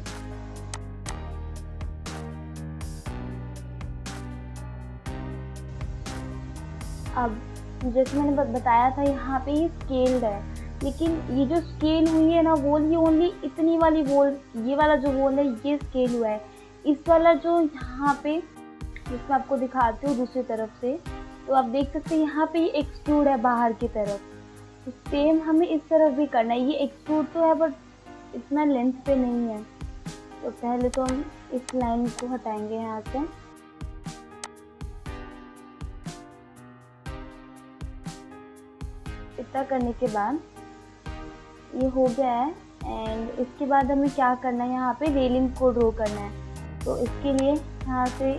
Speaker 1: अब जैसे मैंने बताया था यहाँ पे ये स्केल्ड है, लेकिन ये जो स्केल हुई है ना वॉल, ये ओनली इतनी वाली वॉल, ये वाला जो वॉल है ये स्केल हुआ है। इस वाला जो यहाँ पे जिसमें आपको दिखाती हूँ दूसरी तरफ से, तो आप देख सकते हैं यहाँ पे ये एक्सट्रूड है बाहर की तरफ, तो सेम हमें इस तरफ भी करना है। ये एक्सट्रूड तो है बट इतना लेंथ पे नहीं है। तो पहले तो हम इस लाइन को हटाएंगे यहाँ से। इतना करने के बाद ये हो गया है। एंड इसके बाद हमें क्या करना है, यहाँ पे रेलिंग को ड्रॉ करना है। तो इसके लिए यहाँ से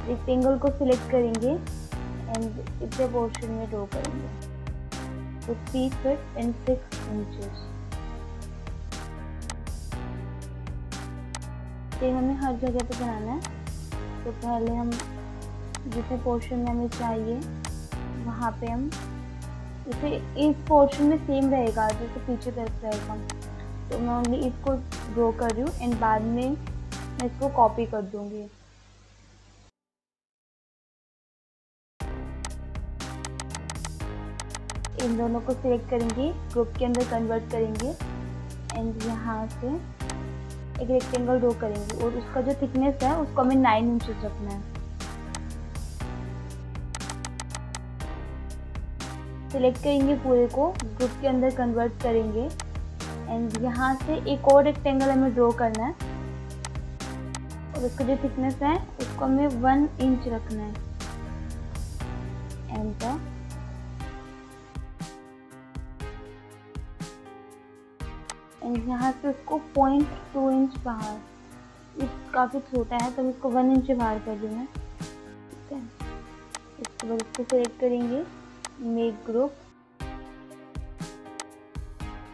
Speaker 1: रेक्टेंगल को सिलेक्ट करेंगे एंड इतने पोर्शन में ड्रॉ करेंगे। तो 3 फीट एंड 6 इंचेस ये हमें हर जगह पे बनाना है। तो पहले हम जितने पोर्शन में हमें चाहिए वहाँ पे हम इसे इस पोर्शन में सेम रहेगा जैसे पीछे तरफ रहेगा। तो मैं ओनली इसको ड्रॉ कर रही हूँ एंड बाद में मैं इसको कॉपी कर दूँगी। इन दोनों को सिलेक्ट करेंगे, ग्रुप के अंदर कन्वर्ट करेंगे एंड यहाँ से एक रेक्टेंगल ड्रॉ करेंगे और उसका जो थिकनेस है उसको हमें 9 इंचेस रखना है। सिलेक्ट करेंगे पूरे को, ग्रुप के अंदर कन्वर्ट करेंगे एंड यहाँ से एक और रेक्टेंगल हमें ड्रॉ करना है और उसका जो थिकनेस है उसको हमें 1 इंच रखना है। एंटर। एंड यहाँ से उसको 0.2 इंच बाहर, ये काफ़ी छोटा है तो इसको 1 इंच बाहर कर दूँ मैं। ठीक है, इसके बाद इसको सेलेक्ट करेंगे, मेक ग्रुप,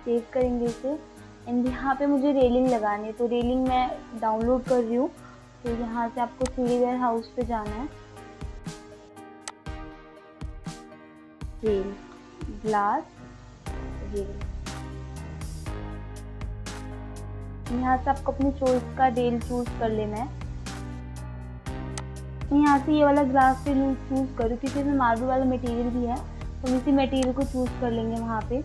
Speaker 1: सेव करेंगे इसे एंड यहाँ पे मुझे रेलिंग लगानी है। तो रेलिंग मैं डाउनलोड कर रही हूँ। तो यहाँ से आपको 3D वेयरहाउस पे जाना है, रेल, ग्लास, रेल। यहाँ से आपको अपनी चॉइस का रेल चूज कर लेना है। यहाँ से ये वाला ग्लास से चूज करूँ क्योंकि इसमें मार्बल वाला मटेरियल भी है तो हम इसी मटेरियल को चूज कर लेंगे। वहाँ पे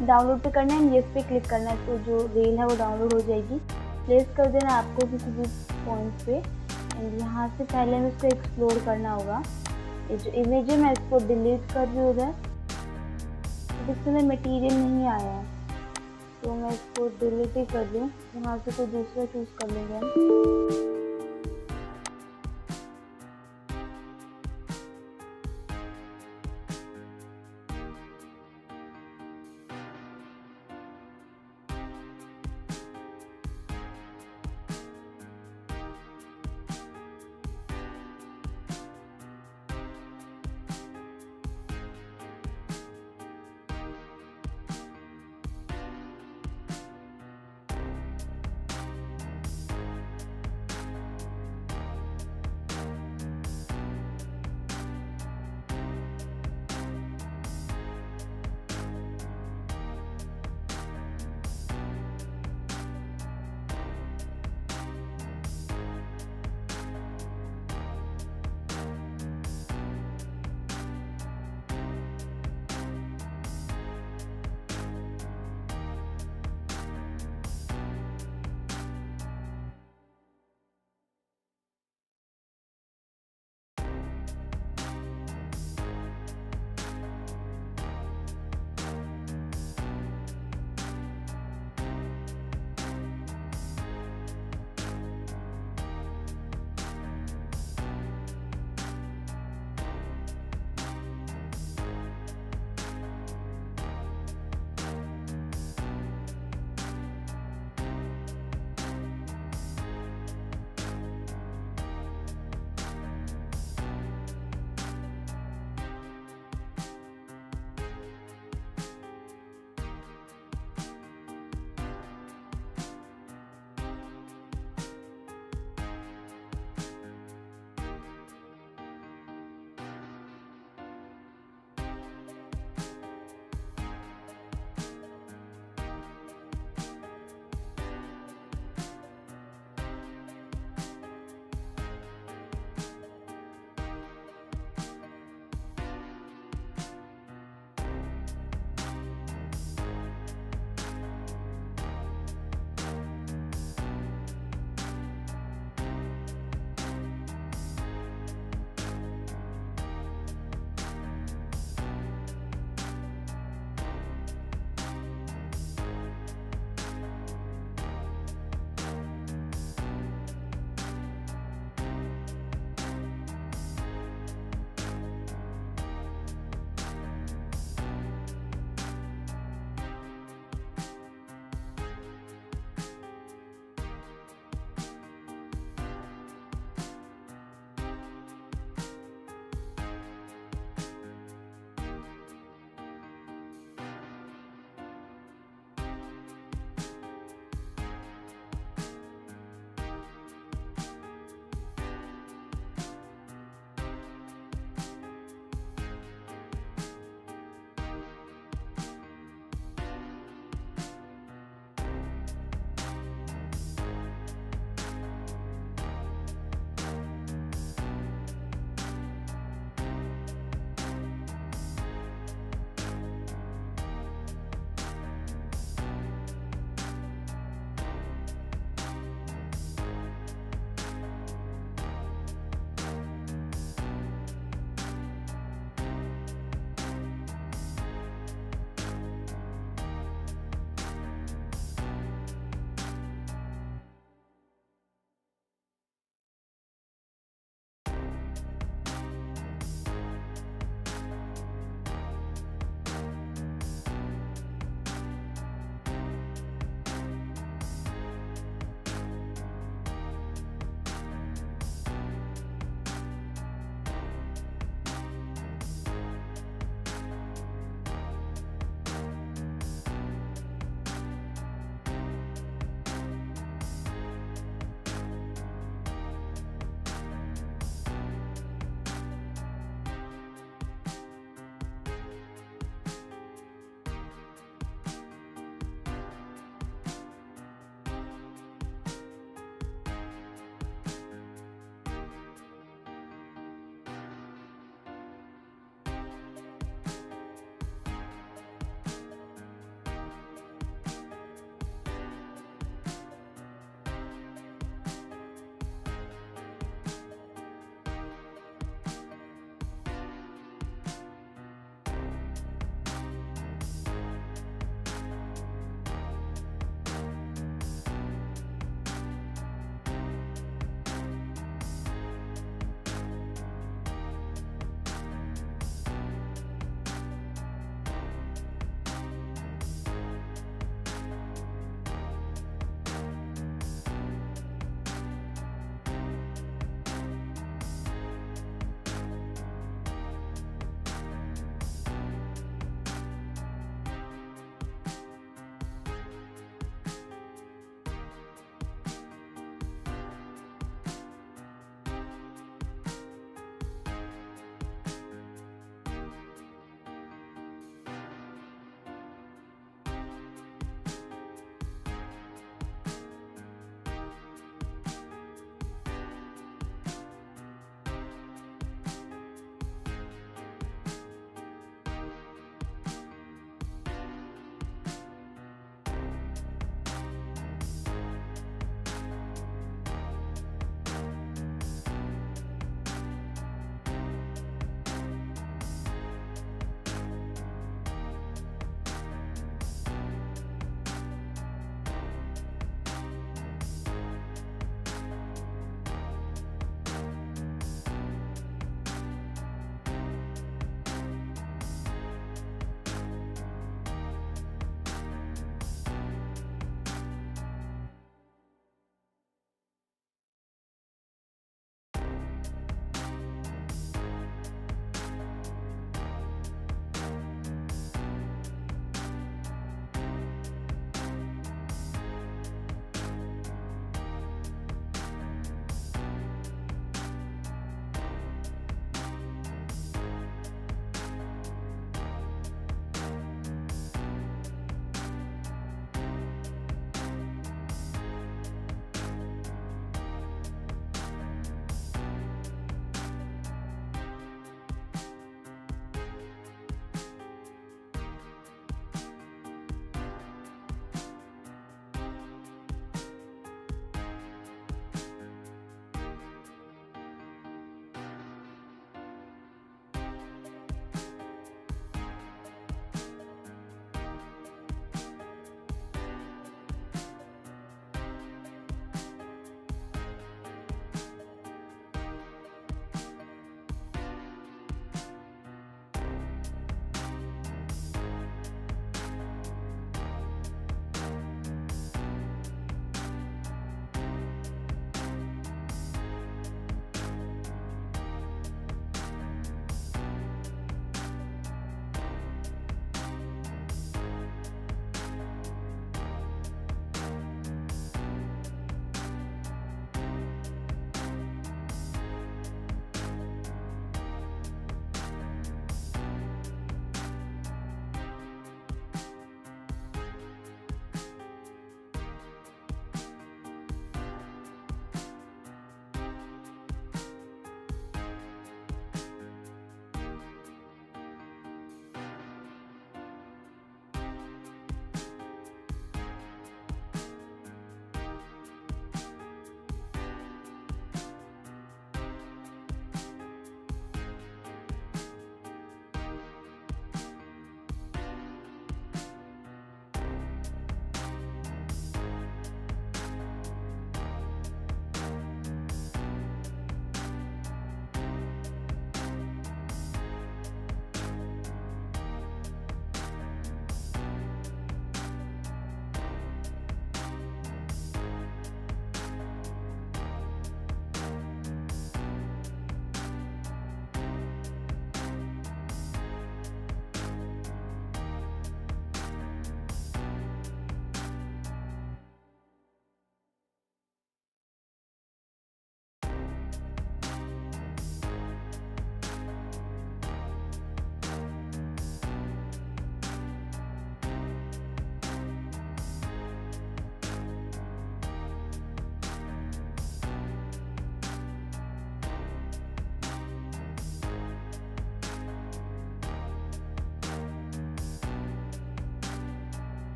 Speaker 1: डाउनलोड पे करना है, यस पे क्लिक करना है तो जो रेल है वो डाउनलोड हो जाएगी। प्लेस कर देना आपको किसी भी पॉइंट पे एंड यहाँ से पहले हमें इसको एक्सप्लोर करना होगा। ये जो इमेज है मैं इसको डिलीट कर रही हूँ उधर, इसमें मटेरियल नहीं आया है तो मैं इसको डिलीट ही कर दूँ। वहाँ से कोई दूसरा चूज कर लेंगे हम।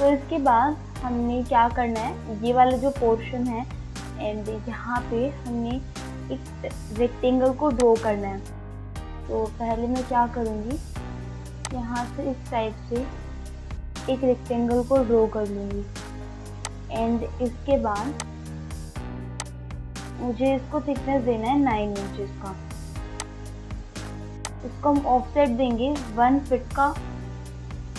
Speaker 1: तो इसके बाद हमने क्या करना है, ये वाला जो पोर्शन है एंड यहाँ पे हमने एक रेक्टेंगल को ड्रॉ करना है। तो पहले मैं क्या करूँगी, यहाँ से इस टाइप से एक रेक्टेंगल को ड्रॉ कर लूँगी एंड इसके बाद मुझे इसको थिकनेस देना है 9 इंचेस का। इसको हम ऑफसेट देंगे 1 फीट का,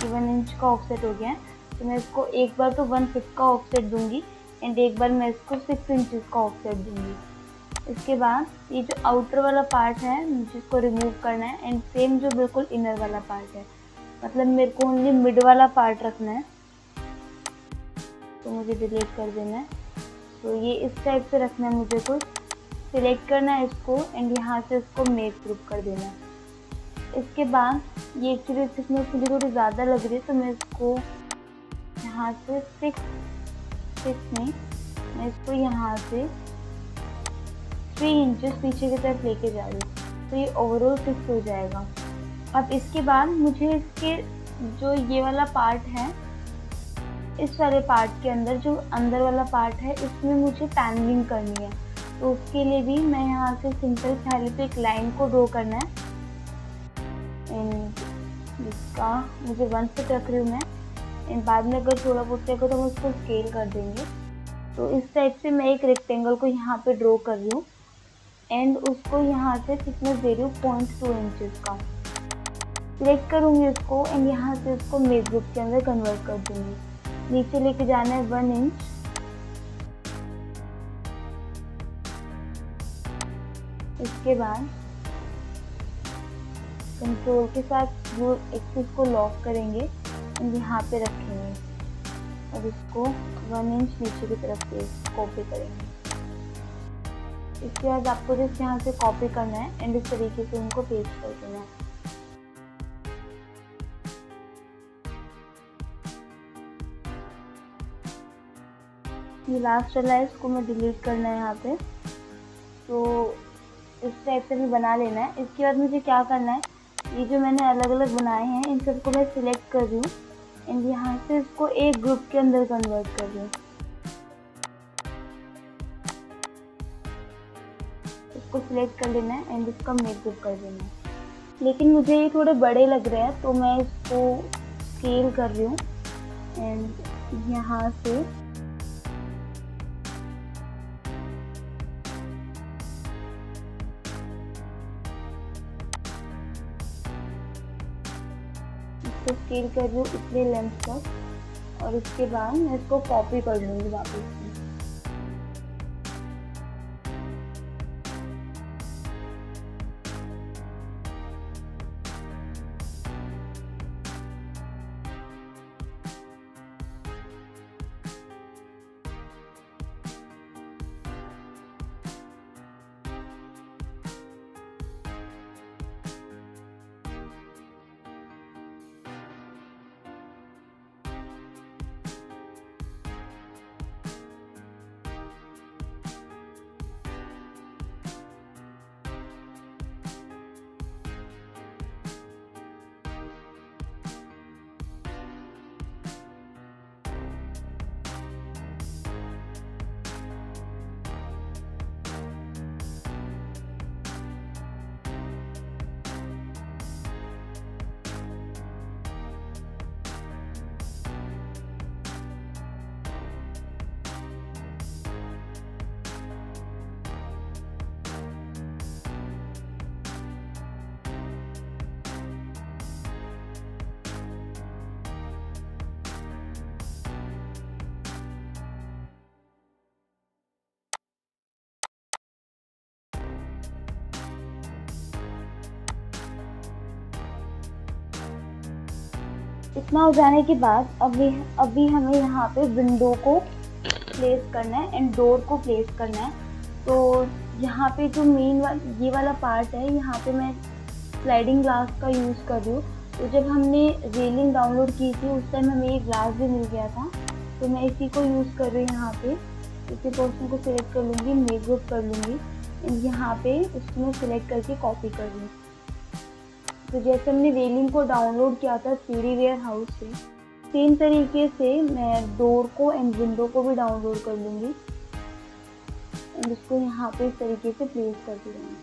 Speaker 1: 1 इंच का ऑफसेट हो गया है। तो मैं इसको एक बार तो 1 फीट का ऑफसेट दूंगी एंड एक बार मैं इसको 6 इंचेस का ऑफसेट दूंगी। इसके बाद ये जो आउटर वाला पार्ट है मुझे इसको रिमूव करना है एंड सेम जो बिल्कुल इनर वाला पार्ट है, मतलब मेरे को ओनली मिड वाला पार्ट रखना है, तो मुझे डिलीट कर देना है। तो ये इस टाइप से रखना है, मुझे कुछ सिलेक्ट करना है इसको एंड यहाँ से इसको मेक ग्रुप कर देना है। इसके बाद ये एक्चुअली थिकनेस मुझे थोड़ी ज़्यादा लग रही है, तो मैं इसको यहाँ से 6 में मैं इसको यहाँ से 3 इंचेस पीछे की तरफ लेके जा रही हूँ, तो ये ओवरऑल 6 हो जाएगा। अब इसके बाद मुझे इसके जो ये वाला पार्ट है, इस वाले पार्ट के अंदर जो अंदर वाला पार्ट है इसमें मुझे पैनलिंग करनी है। तो उसके लिए भी मैं यहाँ से सिंपल पहले तो एक लाइन को ड्रॉ करना है एंड इसका मुझे 1 फीट रख रही हूँ मैं एंड बाद में अगर थोड़ा बहुत रहेगा तो हम उसको स्केल कर देंगे। तो इस टाइप से मैं एक रेक्टेंगल को यहाँ पे ड्रॉ कर रही हूँ एंड उसको यहाँ से थिकनेस दे रही हूँ 0.2 इंचेस का। सिलेक्ट करूँगी इसको एंड यहाँ से इसको मेक ग्रुप के अंदर कन्वर्ट कर दूँगी। नीचे लेके जाना है 1 इंच, इसके बाद कंट्रोल के साथ वो एक्सिस को लॉक करेंगे एंड यहाँ पे रखेंगे और इसको 1 इंच नीचे की तरफ से कॉपी करेंगे। इसके बाद आपको जिस यहाँ से कॉपी करना है एंड इस तरीके से उनको पेस्ट कर देना है। ये लास्ट वाला है, इसको मैं डिलीट करना है यहाँ पे। तो इस टाइप से भी बना लेना है। इसके बाद मुझे क्या करना है, ये जो मैंने अलग अलग बनाए हैं इन सबको मैं सिलेक्ट कर रही हूँ एंड यहाँ से इसको एक ग्रुप के अंदर कन्वर्ट कर रही हूँ। इसको सिलेक्ट कर लेना है एंड इसका मेक ग्रुप कर देना है। लेकिन मुझे ये थोड़े बड़े लग रहे हैं तो मैं इसको स्केल कर रही हूँ एंड यहाँ से स्केल कर रही हूँ इतने लेंथ तक और इसके बाद मैं इसको कॉपी कर लूँगी वापस। इतना हो जाने के बाद अभी हमें यहाँ पे विंडो को प्लेस करना है एंड डोर को प्लेस करना है। तो यहाँ पे जो ये वाला पार्ट है, यहाँ पे मैं स्लाइडिंग ग्लास का यूज़ कर रही हूँ। तो जब हमने रेलिंग डाउनलोड की थी उस टाइम हमें ये ग्लास भी मिल गया था, तो मैं इसी को यूज़ कर रही हूँ। यहाँ पे इसी पोर्शन को सिलेक्ट कर लूँगी, मेक ग्रुप कर लूँगी, यहाँ पे उसको मैं सिलेक्ट करके कॉपी कर लूँ। तो जैसे हमने रेलिंग को डाउनलोड किया था 3D वेयर हाउस से, सेम तरीके से मैं डोर को एंड विंडो को भी डाउनलोड कर लूँगी एंड उसको यहाँ पे इस तरीके से प्लेस कर दूँगी।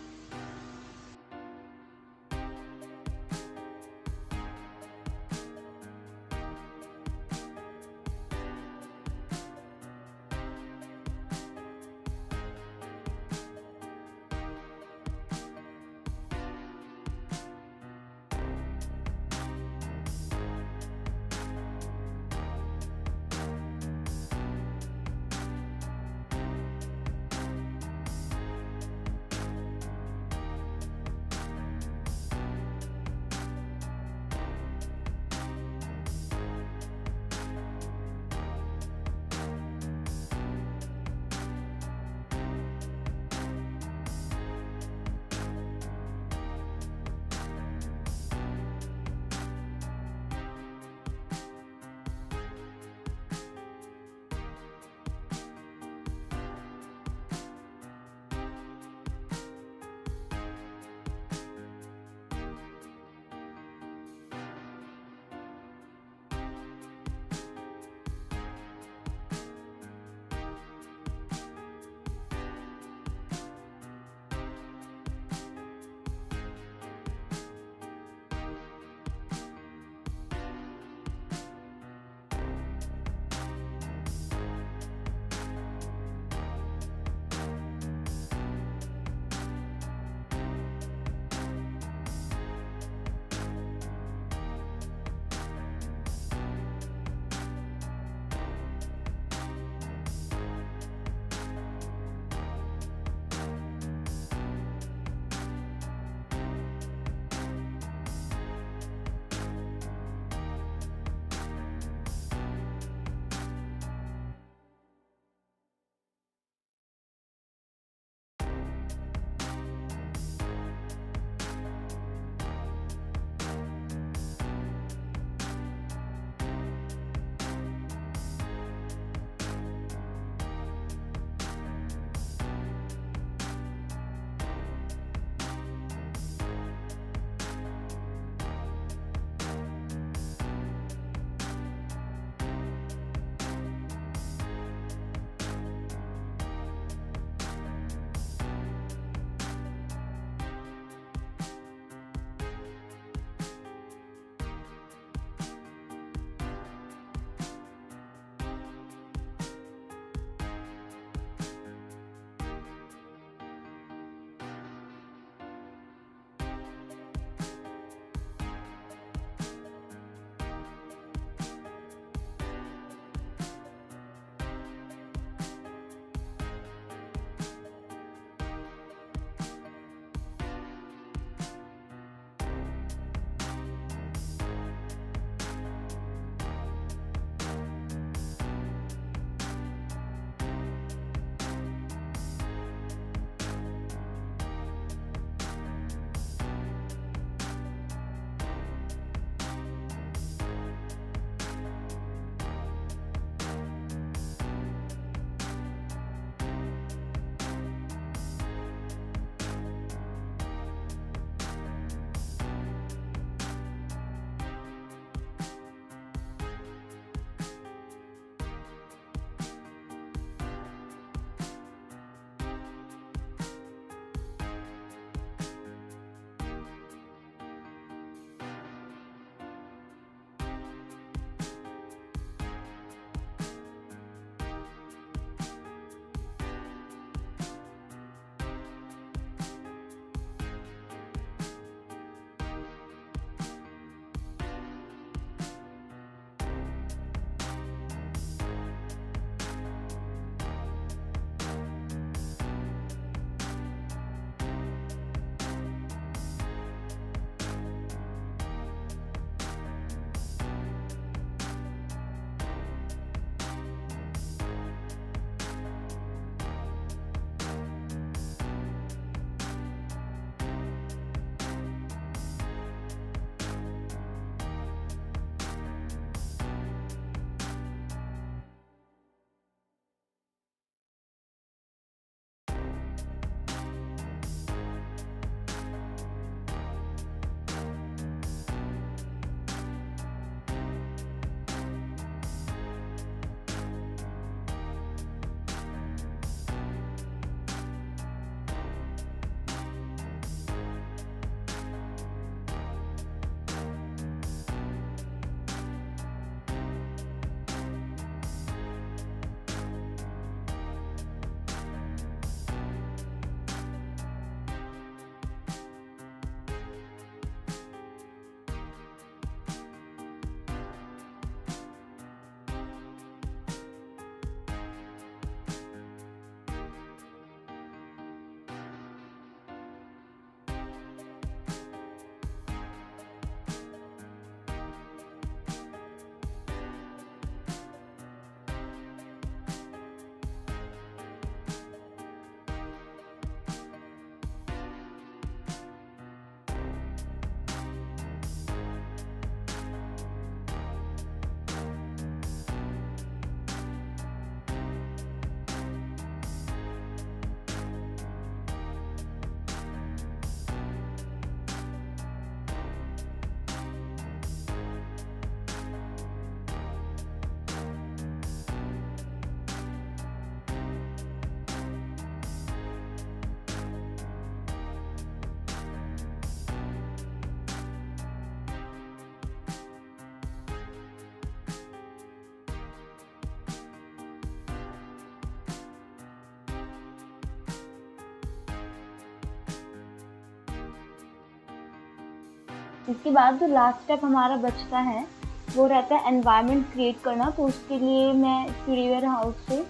Speaker 1: इसके बाद जो लास्ट स्टेप हमारा बचता है वो रहता है एनवायरनमेंट क्रिएट करना। तो उसके लिए मैं स्टूडियोवेयर हाउस से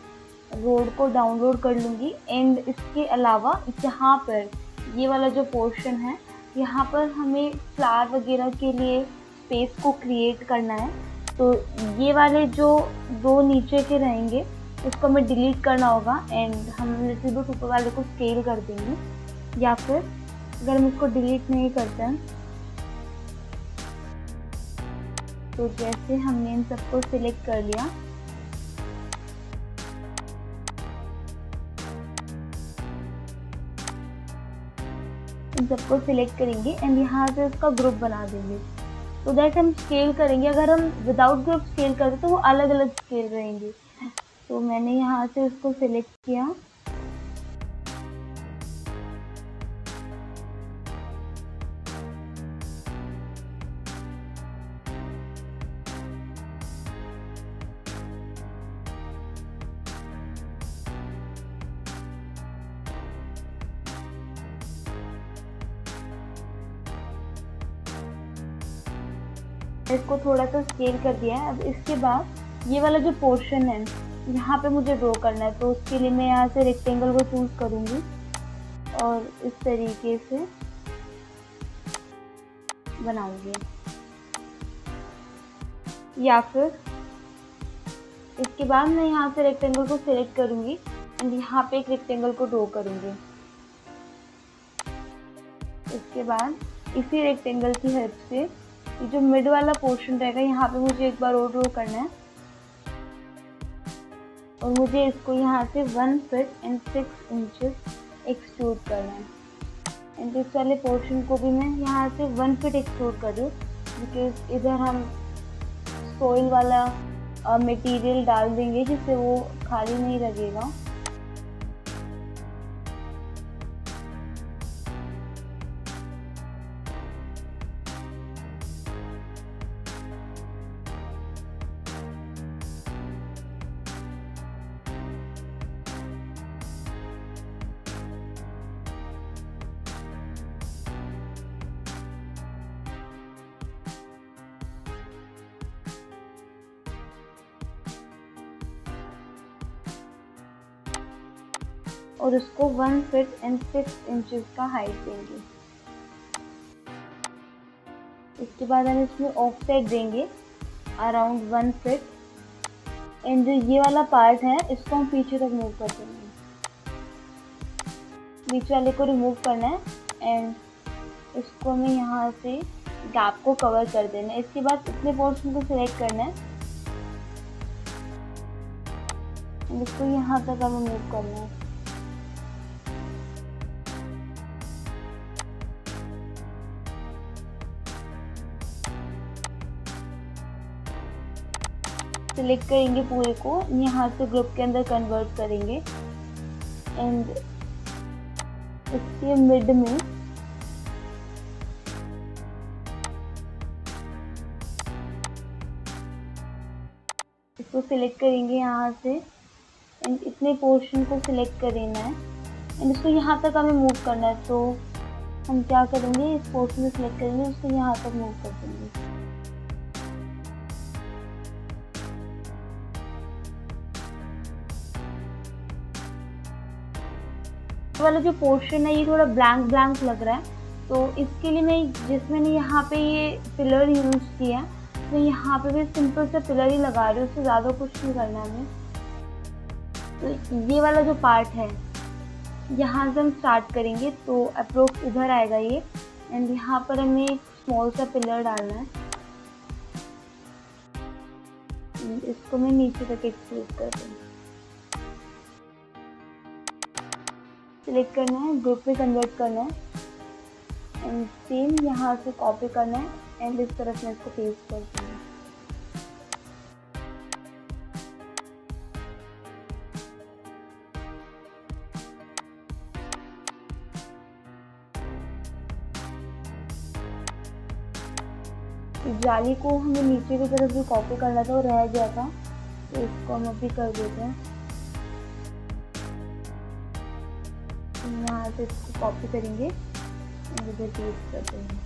Speaker 1: रोड को डाउनलोड कर लूँगी। एंड इसके अलावा यहाँ पर ये वाला जो पोर्शन है, यहाँ पर हमें फ्लावर वगैरह के लिए स्पेस को क्रिएट करना है। तो ये वाले जो दो नीचे के रहेंगे उसको हमें डिलीट करना होगा एंड हम लिटिल बिट ऊपर वाले को स्केल कर देंगे। या फिर अगर हम इसको डिलीट नहीं करते हैं तो जैसे हमने इन सबको सिलेक्ट कर लिया, इन सबको सिलेक्ट करेंगे एंड यहाँ से इसका ग्रुप बना देंगे। तो दैट हम स्केल करेंगे। अगर हम विदाउट ग्रुप स्केल करते तो वो अलग अलग स्केल रहेंगे। तो मैंने यहाँ से इसको सिलेक्ट किया, इसको थोड़ा सा स्केल कर दिया है। अब इसके बाद ये वाला जो पोर्शन है यहाँ पे मुझे ड्रॉ करना है। तो उसके लिए मैं यहाँ से रेक्टेंगल को चूज करूँगी और इस तरीके से बनाऊंगी। या फिर इसके बाद मैं यहाँ से रेक्टेंगल को सिलेक्ट करूँगी एंड यहाँ पे एक रेक्टेंगल को ड्रॉ करूँगी। इसके बाद इसी रेक्टेंगल की हेल्प से ये जो मिड वाला पोर्शन रहेगा यहाँ पे मुझे एक बार और ड्रॉ करना है और मुझे इसको यहाँ से 1 फीट एंड 6 इंचेस एक्सट्रूड करना है। एंड इस वाले पोर्शन को भी मैं यहाँ से 1 फीट एक्सट्रूड कर दूँ बिकॉज इधर हम सॉइल वाला मटेरियल डाल देंगे जिससे वो खाली नहीं लगेगा। और उसको 1 फीट एंड 6 इंचेस का हाइट देंगे। इसके बाद हम इसमें ऑफसेट देंगे अराउंड 1 फीट एंड जो ये वाला पार्ट है इसको हम पीछे तक मूव कर देंगे। बीच वाले को रिमूव करना है एंड इसको हमें यहाँ से गैप को कवर कर देना है। इसके बाद इतने पोर्शन को सिलेक्ट करना है एंड इसको यहाँ तक हमें मूव करना है। सिलेक्ट करेंगे पूरे को, यहाँ से ग्रुप के अंदर कन्वर्ट करेंगे एंड इसके मिड में इसको सिलेक्ट करेंगे यहाँ से एंड इतने पोर्शन को सिलेक्ट कर लेना है एंड इसको यहाँ तक हमें मूव करना है। तो हम क्या करेंगे, इस पोर्शन को सिलेक्ट करेंगे, उसको यहाँ तक मूव कर देंगे। वाला जो पोर्शन है ये थोड़ा ब्लैंक ब्लैंक लग रहा है, तो इसके लिए मैं जिसमें यहाँ पे ये पिलर यूज किया तो यहाँ पे भी सिंपल सा पिलर ही लगा रही हूँ, उससे ज़्यादा कुछ नहीं करना हमें। तो ये वाला जो पार्ट है यहाँ से हम स्टार्ट करेंगे तो अप्रोक्स इधर आएगा ये एंड यहाँ पर हमें एक स्मॉल सा पिलर डालना है। इसको मैं नीचे तक एक्सट्रूड कर दूँ। सिलेक्ट करना है, ग्रुप में कन्वर्ट करना है एंड सेम यहाँ से कॉपी करना है एंड इस तरफ मैं इसको पेस्ट कर दूँगी। इस जाली को हमें नीचे की तरफ जो कॉपी करना था वो रह गया था, तो इसको हम अभी कर देते हैं। यहाँ से इसको कॉपी करेंगे और इधर पेस्ट कर देंगे।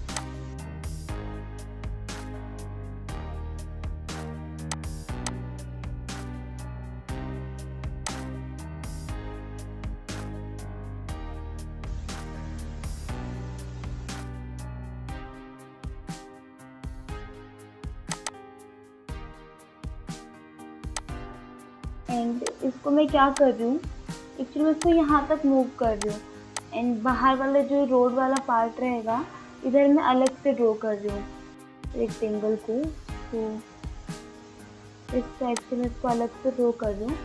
Speaker 1: एंड इसको मैं क्या कर रही हूँ, एक्चुअली मैं इसको यहाँ तक मूव कर रही हूँ एंड बाहर वाला जो रोड वाला पार्ट रहेगा इधर मैं अलग से ड्रॉ कर रही हूँ रेक्टेंगल को। तो इस टाइप से मैं इसको अलग से ड्रॉ कर रही हूँ।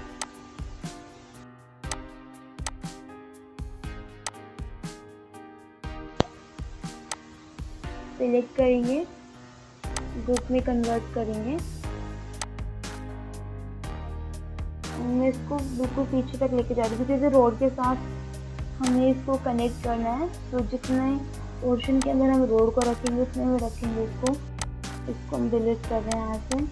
Speaker 1: सिलेक्ट करेंगे, ग्रुप में कन्वर्ट करेंगे। मैं इसको बिल्कुल पीछे तक लेके जा रही हूँ क्योंकि रोड के साथ हमें इसको कनेक्ट करना है। तो जितने पोर्शन के अंदर हम रोड को रखेंगे उतने में रखेंगे इसको हम डिलीट कर रहे हैं यहाँ से।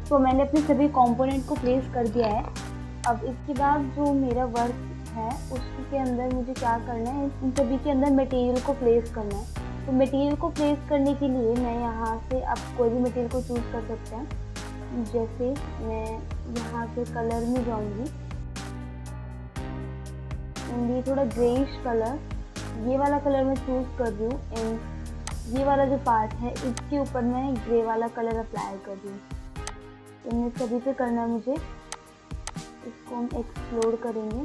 Speaker 1: तो मैंने अपने सभी कंपोनेंट को प्लेस कर दिया है। अब इसके बाद जो मेरा वर्क है उसके अंदर मुझे क्या करना है, इन सभी के अंदर मटेरियल को प्लेस करना है। तो मटेरियल को प्लेस करने के लिए मैं यहाँ से आप कोई भी मटेरियल को चूज़ कर सकते हैं। जैसे मैं यहाँ से कलर में जाऊँगी, ये थोड़ा ग्रेइश कलर, ये वाला कलर मैं चूज़ कर रही हूँ एंड ये वाला जो पार्ट है इसके ऊपर मैं ग्रे वाला कलर अप्लाई कर रही हूँ। इनमें सभी पे करना है मुझे। इसको हम एक्सप्लोर करेंगे,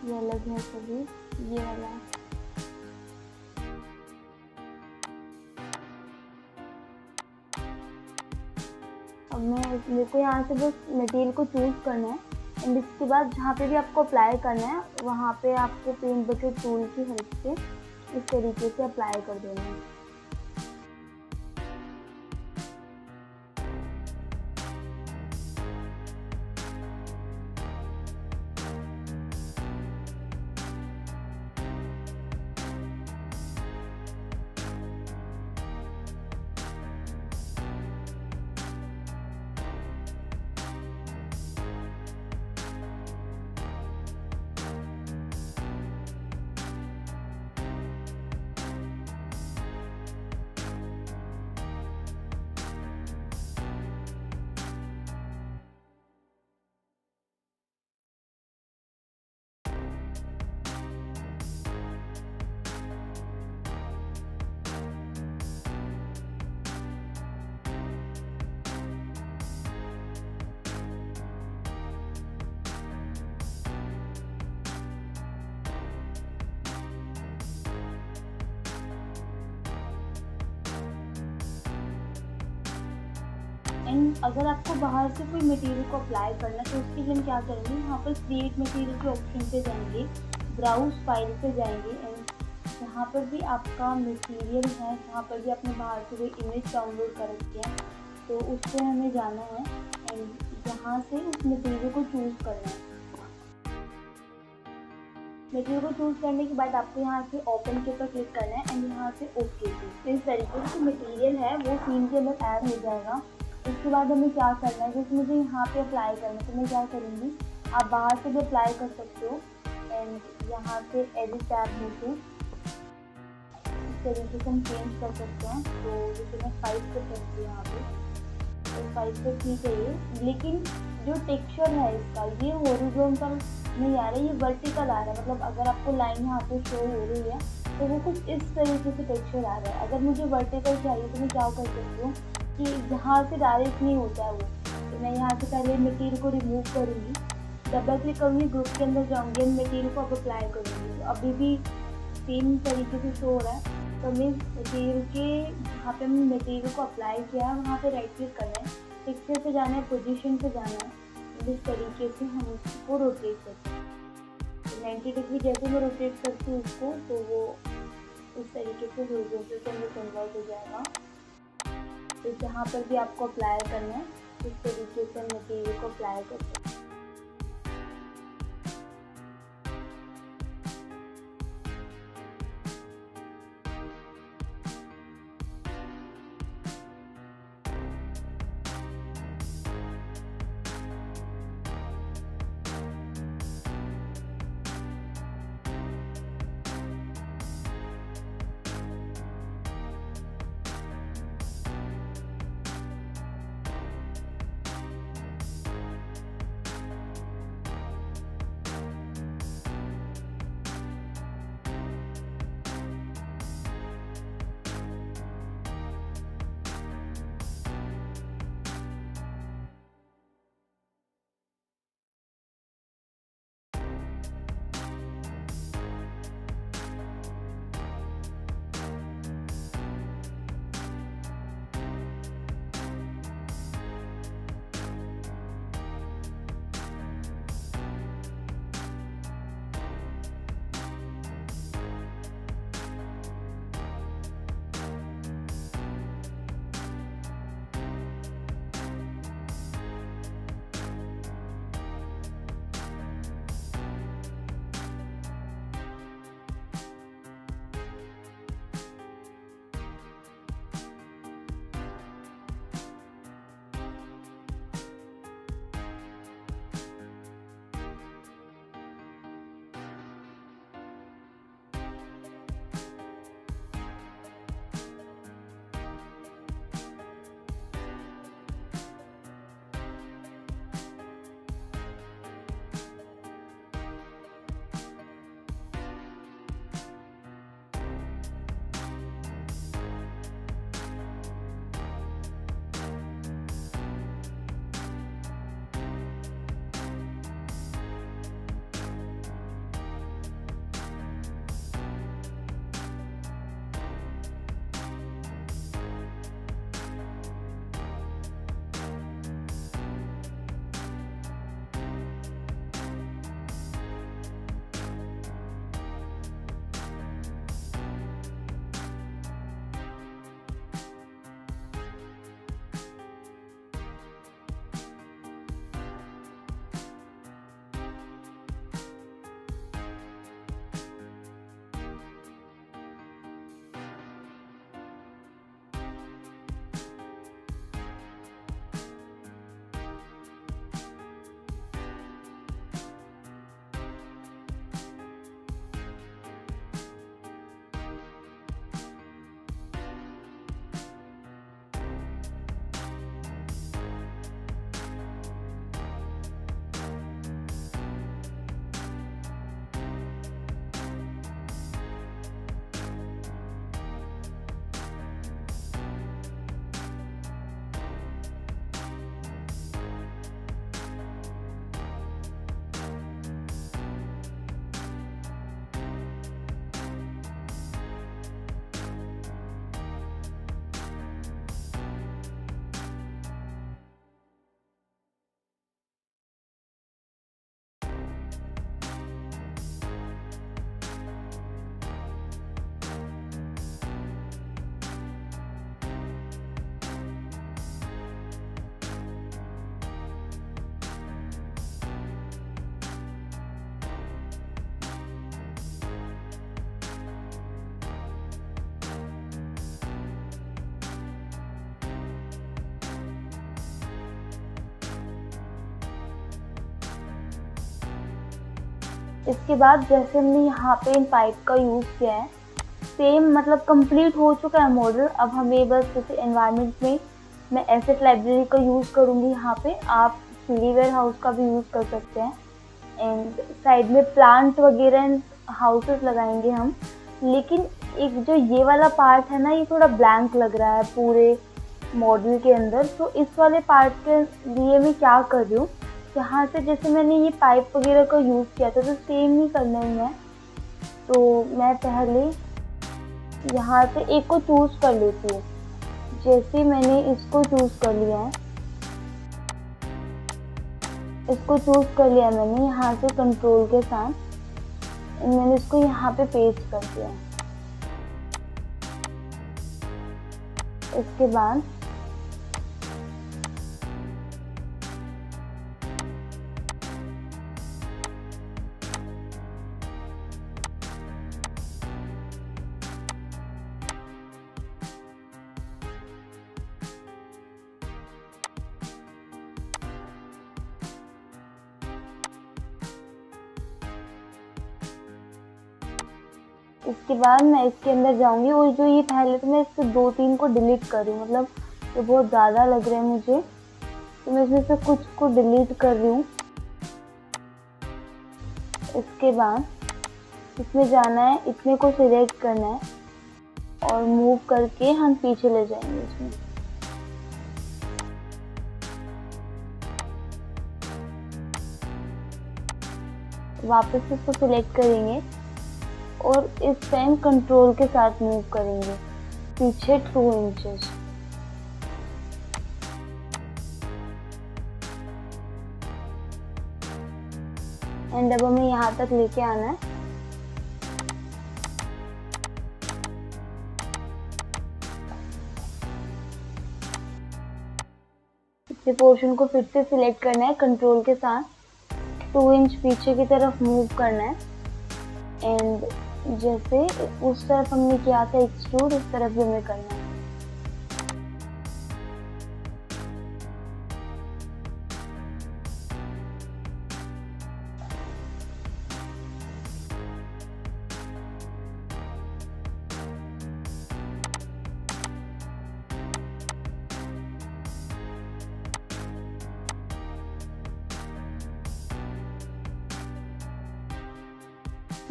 Speaker 1: ये अलग है सभी, ये वाला अब मेरे को यहाँ से बस मटेरियल को चूज़ करना है एंड इसके बाद जहाँ पे भी आपको अप्लाई करना है वहाँ पे आपको पेंट बकेट टूल की हेल्प से इस तरीके से अप्लाई कर देना है। एंड अगर आपको बाहर से कोई मटेरियल को अप्लाई करना है तो उसके लिए हम क्या करेंगे, यहाँ पर क्रिएट मटेरियल के ऑप्शन पे जाएंगे, ब्राउज फाइल पे जाएंगे एंड जहाँ पर भी आपका मटेरियल है, जहाँ पर भी आपने बाहर से कोई इमेज डाउनलोड कर रखी है तो उस पर हमें जाना है एंड यहाँ से उस मटेरियल को चूज़ करना है। मटेरियल को चूज़ करने के बाद आपको यहाँ से ओपन के ऊपर क्लिक करना है एंड यहाँ से ओके पे। इस तरीके से मटेरियल है वो सीन के अंदर ऐड हो जाएगा। उसके बाद हमें क्या करना है, जैसे मुझे यहाँ पे अप्लाई करना है तो मैं क्या करूँगी, आप बाहर से भी अप्लाई कर सकते हो एंड यहाँ से एडिट टैब में से इस तरीके से हम चेंज कर सकते हैं। तो जैसे मैं 5 पे करती हूँ यहाँ पे, तो 5 पे ठीक है ये, लेकिन जो टेक्सचर है इसका ये हॉरिजॉन्टल नहीं आ रहा है, ये वर्टिकल आ रहा है। मतलब अगर आपको लाइन यहाँ पे शो हो रही है तो वो कुछ इस तरीके से टेक्सचर आ रहा है। अगर मुझे वर्टिकल चाहिए तो मैं क्या कर सकती हूँ कि यहाँ से डायरेक्ट नहीं होता है वो, तो मैं यहाँ से पहले मटेरियल को रिमूव करूँगी, डबल क्लिक करूँगी, ग्रुप के अंदर जाऊँगी एंड मटेरियल को अब अप्लाई करूँगी। तो अभी भी सेम तरीके से शो हो रहा है। तो हमें मटेरियल के जहाँ पे हमने मटेरियल को अप्लाई किया है वहाँ पे राइट क्लिक करना है, पिक्चर पे जाना है, पोजीशन पे जाना है। इस तरीके से हम उसको रोटेट करते हैं। 90 डिग्री जैसे मैं रोटेट करती हूँ उसको, तो वो इस तरीके से हॉरिजॉन्टल के अंदर कन्वर्ट हो जाएगा। तो जहाँ पर भी आपको अप्लाई करना है इस तरीके से मटेरियल को अप्लाई करते हैं। इसके बाद जैसे हमने यहाँ पे इन पाइप का यूज़ किया है, सेम मतलब कंप्लीट हो चुका है मॉडल। अब हमें बस जैसे एनवायरनमेंट में मैं एसेट लाइब्रेरी का यूज़ करूँगी। यहाँ पे आप 3D वेयर हाउस का भी यूज़ कर सकते हैं। एंड साइड में प्लांट वगैरह एंड हाउसेस लगाएंगे हम। लेकिन एक जो ये वाला पार्ट है ना, ये थोड़ा ब्लैंक लग रहा है पूरे मॉडल के अंदर। तो इस वाले पार्ट के लिए मैं क्या कर रही हूँ, यहाँ से जैसे मैंने ये पाइप वगैरह का यूज़ किया था तो सेम ही करना है मैं। तो मैं पहले यहाँ से एक को चूज़ कर लेती हूँ। जैसे मैंने इसको चूज़ कर लिया है, इसको चूज़ कर लिया मैंने यहाँ से कंट्रोल के साथ, मैंने इसको यहाँ पे पेस्ट कर दिया। इसके बाद मैं इसके अंदर जाऊंगी और जो ये पहले तो मैं इससे 2-3 को डिलीट कर रही हूँ, मतलब ये बहुत ज़्यादा लग रहा है मुझे, तो मैं इसमें से कुछ को डिलीट कर रही हूँ। इसके बाद इसमें जाना है, इतने को सिलेक्ट करना है और मूव करके हम पीछे ले जाएंगे इसमें। वापस इसको सिलेक्ट करेंगे और इस टाइम कंट्रोल के साथ मूव करेंगे पीछे 2 इंचेस। एंड अब हमें यहाँ तक लेके आना है। इस पोर्शन को फिर से सिलेक्ट करना है कंट्रोल के साथ, 2 इंच पीछे की तरफ मूव करना है। एंड जैसे उस तरफ हमने किया था एक्सट्रूड, इस तरफ भी हमें करना है।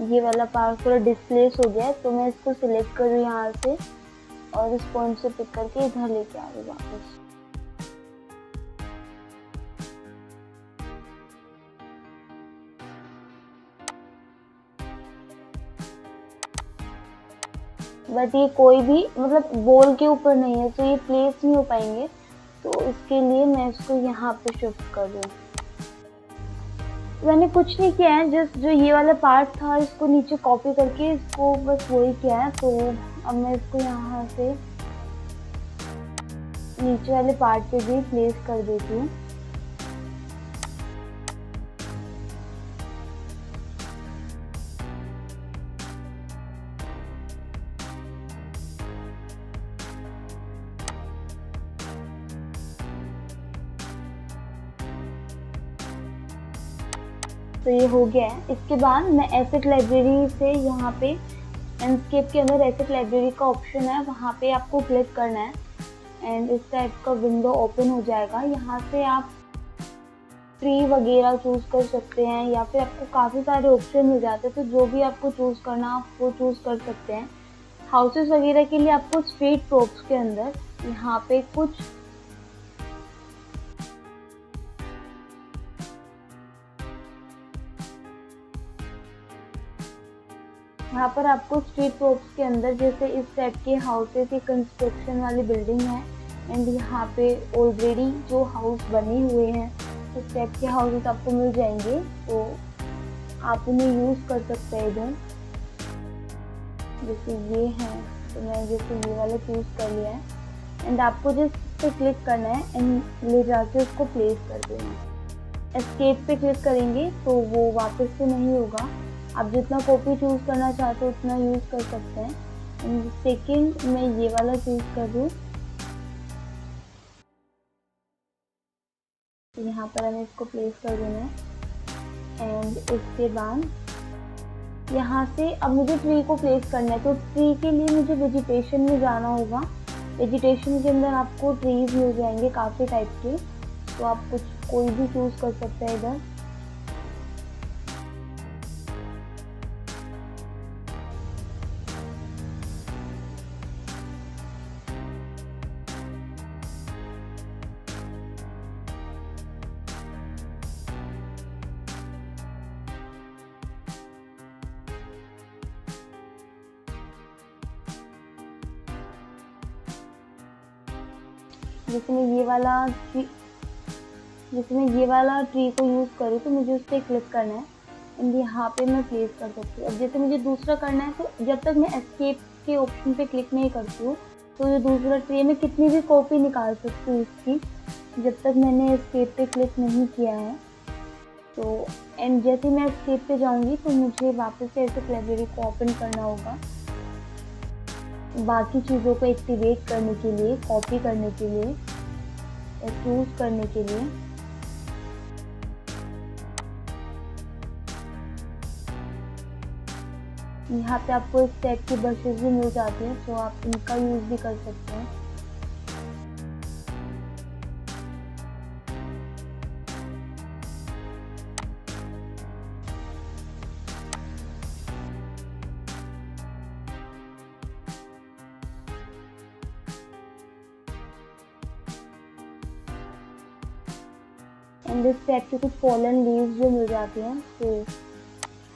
Speaker 1: ये वाला पार्ट पूरा डिस्प्लेस हो गया है, तो मैं इसको सिलेक्ट करूँ यहाँ से और इस पॉइंट से पिक करके इधर लेके आ रही वापस। बट ये कोई भी मतलब बॉल के ऊपर नहीं है, तो ये प्लेस नहीं हो पाएंगे, तो इसके लिए मैं इसको यहाँ पे शिफ्ट कर दूँ। मैंने कुछ नहीं किया है, जस्ट जो ये वाला पार्ट था इसको नीचे कॉपी करके इसको बस वही किया है। तो अब मैं इसको यहाँ से नीचे वाले पार्ट पे भी प्लेस कर देती हूँ। तो ये हो गया है। इसके बाद मैं एसेट लाइब्रेरी से यहाँ पे एंडस्केप के अंदर एसेट लाइब्रेरी का ऑप्शन है, वहाँ पे आपको क्लिक करना है एंड इस टाइप का विंडो ओपन हो जाएगा। यहाँ से आप ट्री वगैरह चूज़ कर सकते हैं या फिर आपको काफ़ी सारे ऑप्शन मिल जाते हैं, तो जो भी आपको चूज़ करना आप वो चूज़ कर सकते हैं। हाउसेस वगैरह के लिए आपको स्ट्रीट प्रोप्स के अंदर यहाँ पे कुछ यहाँ पर आपको स्ट्रीट प्रोप्स के अंदर जैसे इस टाइप के हाउसेस की कंस्ट्रक्शन वाली बिल्डिंग है एंड यहाँ पे ऑलरेडी जो हाउस बने हुए हैं इस टाइप के हाउसेस आपको मिल जाएंगे, तो आप उन्हें यूज़ कर सकते हैं। इधर जैसे ये है, तो मैं जैसे ये वाला चूज़ कर लिया है एंड आपको जिस पे क्लिक करना है एंड ले जाके उसको प्लेस कर देना है। एस्केप पे क्लिक करेंगे तो वो वापस से नहीं होगा, आप जितना कॉपी चूज़ करना चाहते हो उतना यूज़ कर सकते हैं। सेकंड मैं ये वाला चूज़ कर दूँ, यहाँ पर हमें इसको प्लेस कर देना है एंड इसके बाद यहाँ से अब मुझे ट्री को प्लेस करना है। तो ट्री के लिए मुझे वेजिटेशन में जाना होगा। वेजिटेशन के अंदर आपको ट्रीज मिल जाएंगे काफ़ी टाइप के, तो आप कुछ कोई भी चूज़ कर सकते हैं इधर। जैसे मैं ये वाला ट्री को यूज़ करूँ तो मुझे उस पर क्लिक करना है एंड यहाँ पे मैं प्लेस कर सकती हूँ। अब जैसे मुझे दूसरा करना है तो जब तक मैं एस्केप के ऑप्शन पे क्लिक नहीं करती हूँ तो जो दूसरा ट्री है मैं कितनी भी कॉपी निकाल सकती हूँ उसकी, जब तक मैंने एस्केप पे क्लिक नहीं किया है। तो एंड जैसे मैं एस्केप पे जाऊँगी तो मुझे वापस से ऐसे लाइब्रेरी को ओपन करना होगा बाकी चीज़ों को एक्टिवेट करने के लिए, कॉपी करने के लिए, चूज़ करने के लिए। यहाँ पे आपको इस टाइप की ब्रशेस भी मिल जाती हैं तो आप इनका यूज़ भी कर सकते हैं। एंड इस टाइप की कुछ फॉलन लीव्स जो मिल जाती हैं तो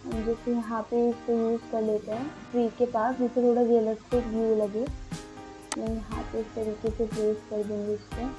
Speaker 1: हम जैसे यहाँ पे इसको यूज़ कर लेते हैं ट्री के पास, जिससे थोड़ा रियलिस्टिक व्यू लगे। मैं यहाँ पे इस तरीके से प्लेस कर दूँगी इसको।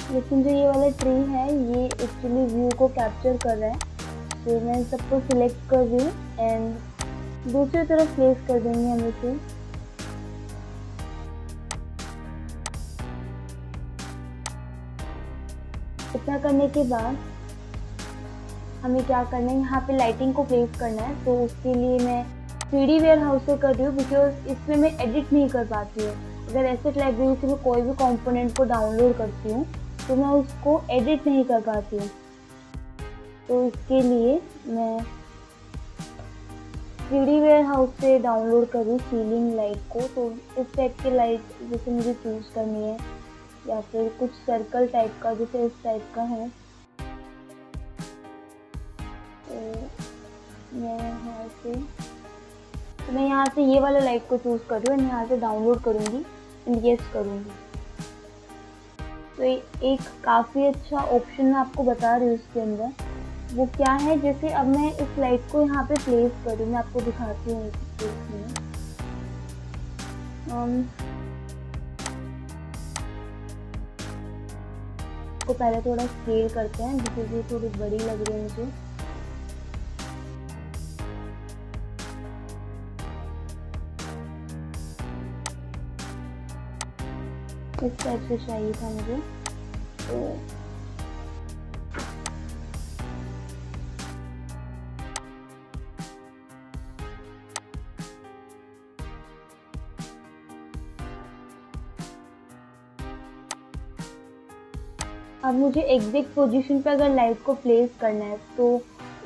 Speaker 1: लेकिन जो ये वाला ट्री है ये एक्चुअली व्यू को कैप्चर कर रहा है, तो मैं सबको सिलेक्ट कर रही हूँ एंड दूसरी तरफ प्लेस कर देंगे हम इसे। इतना करने के बाद हमें क्या करना है, यहाँ पे लाइटिंग को प्लेस करना है। तो उसके लिए मैं 3D वेयरहाउस से कर रही हूँ बिकॉज इसमें मैं एडिट नहीं कर पाती हूँ। अगर एसेट लाइब्रेरी से मैं कोई भी कंपोनेंट को डाउनलोड करती हूँ तो मैं उसको एडिट नहीं कर पाती हूँ। तो इसके लिए मैं 3D वेयरहाउस से डाउनलोड करूँ सीलिंग लाइट को। तो इस टाइप की लाइट जैसे मुझे चूज़ करनी है या फिर कुछ सर्कल टाइप का जैसे इस टाइप का है, तो मैं यहाँ से ये वाला लाइट को चूज़ कर रही हूँ, यहाँ से डाउनलोड करूँगी एंड यस करूँगी। तो एक काफ़ी अच्छा ऑप्शन मैं आपको बता रही हूँ इसके अंदर, वो क्या है, जैसे अब मैं इस लाइट को यहाँ पे प्लेस कर रही हूँ, मैं आपको दिखाती हूँ इसमें। को पहले थोड़ा स्केल करते हैं बिकॉज ये थोड़ी बड़ी लग रही है मुझे। इस टाइप से चाहिए था मुझे। तो अब मुझे एग्जैक्ट पोजीशन पे अगर लाइट को प्लेस करना है तो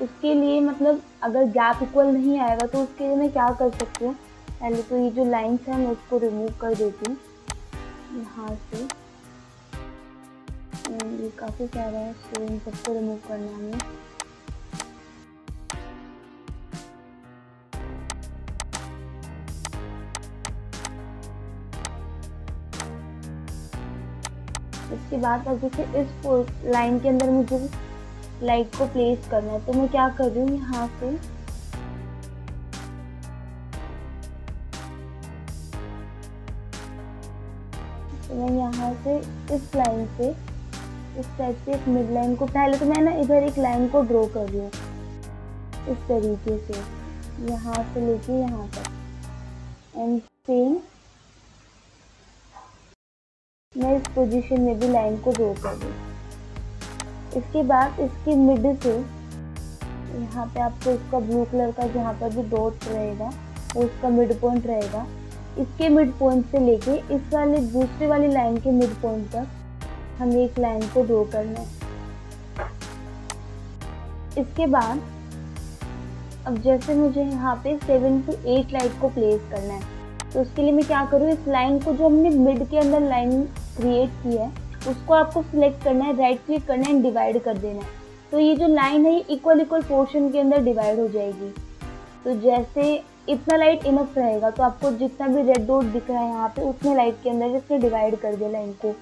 Speaker 1: उसके लिए मतलब अगर गैप इक्वल नहीं आएगा तो उसके लिए मैं क्या कर सकती हूँ, पहले तो ये जो लाइन्स हैं मैं उसको रिमूव कर देती हूँ यहाँ से। ये काफ़ी सारा है तो इन सबको रिमूव करना है हमें। इसके बाद अब जैसे इस लाइन के अंदर मुझे लाइट को प्लेस करना है तो मैं क्या कर रही हूँ, यहाँ से तो मैं यहाँ से इस लाइन से इस टाइप से एक मिड लाइन को, पहले तो मैं ना इधर एक लाइन को ड्रॉ कर रही हूँ इस तरीके से, यहाँ से लेके यहाँ तक एंड सेम मैं इस पोजीशन में भी लाइन को ड्रॉ कर रही हूँ। इसके बाद इसके मिड से यहाँ पे आपको इसका ब्लू कलर का जहाँ पर भी डॉट रहेगा वो उसका मिड पॉइंट रहेगा। इसके मिड पॉइंट से लेके इस वाले दूसरे वाली लाइन के मिड पॉइंट तक हमें एक लाइन को ड्रॉ करना है। इसके बाद अब जैसे मुझे यहाँ पे 7 से 8 लाइट को प्लेस करना है, तो उसके लिए मैं क्या करूँ, इस लाइन को जो हमने मिड के अंदर लाइन क्रिएट की है उसको आपको सिलेक्ट करना है, राइट क्लिक करना है एंड डिवाइड कर देना है। तो ये जो लाइन है ये इक्वल पोर्शन के अंदर डिवाइड हो जाएगी। तो जैसे इतना लाइट इनफ रहेगा, तो आपको जितना भी रेड डॉट दिख रहा है यहाँ पे उतने लाइट के अंदर इसने डिवाइड कर दिया लाइन को।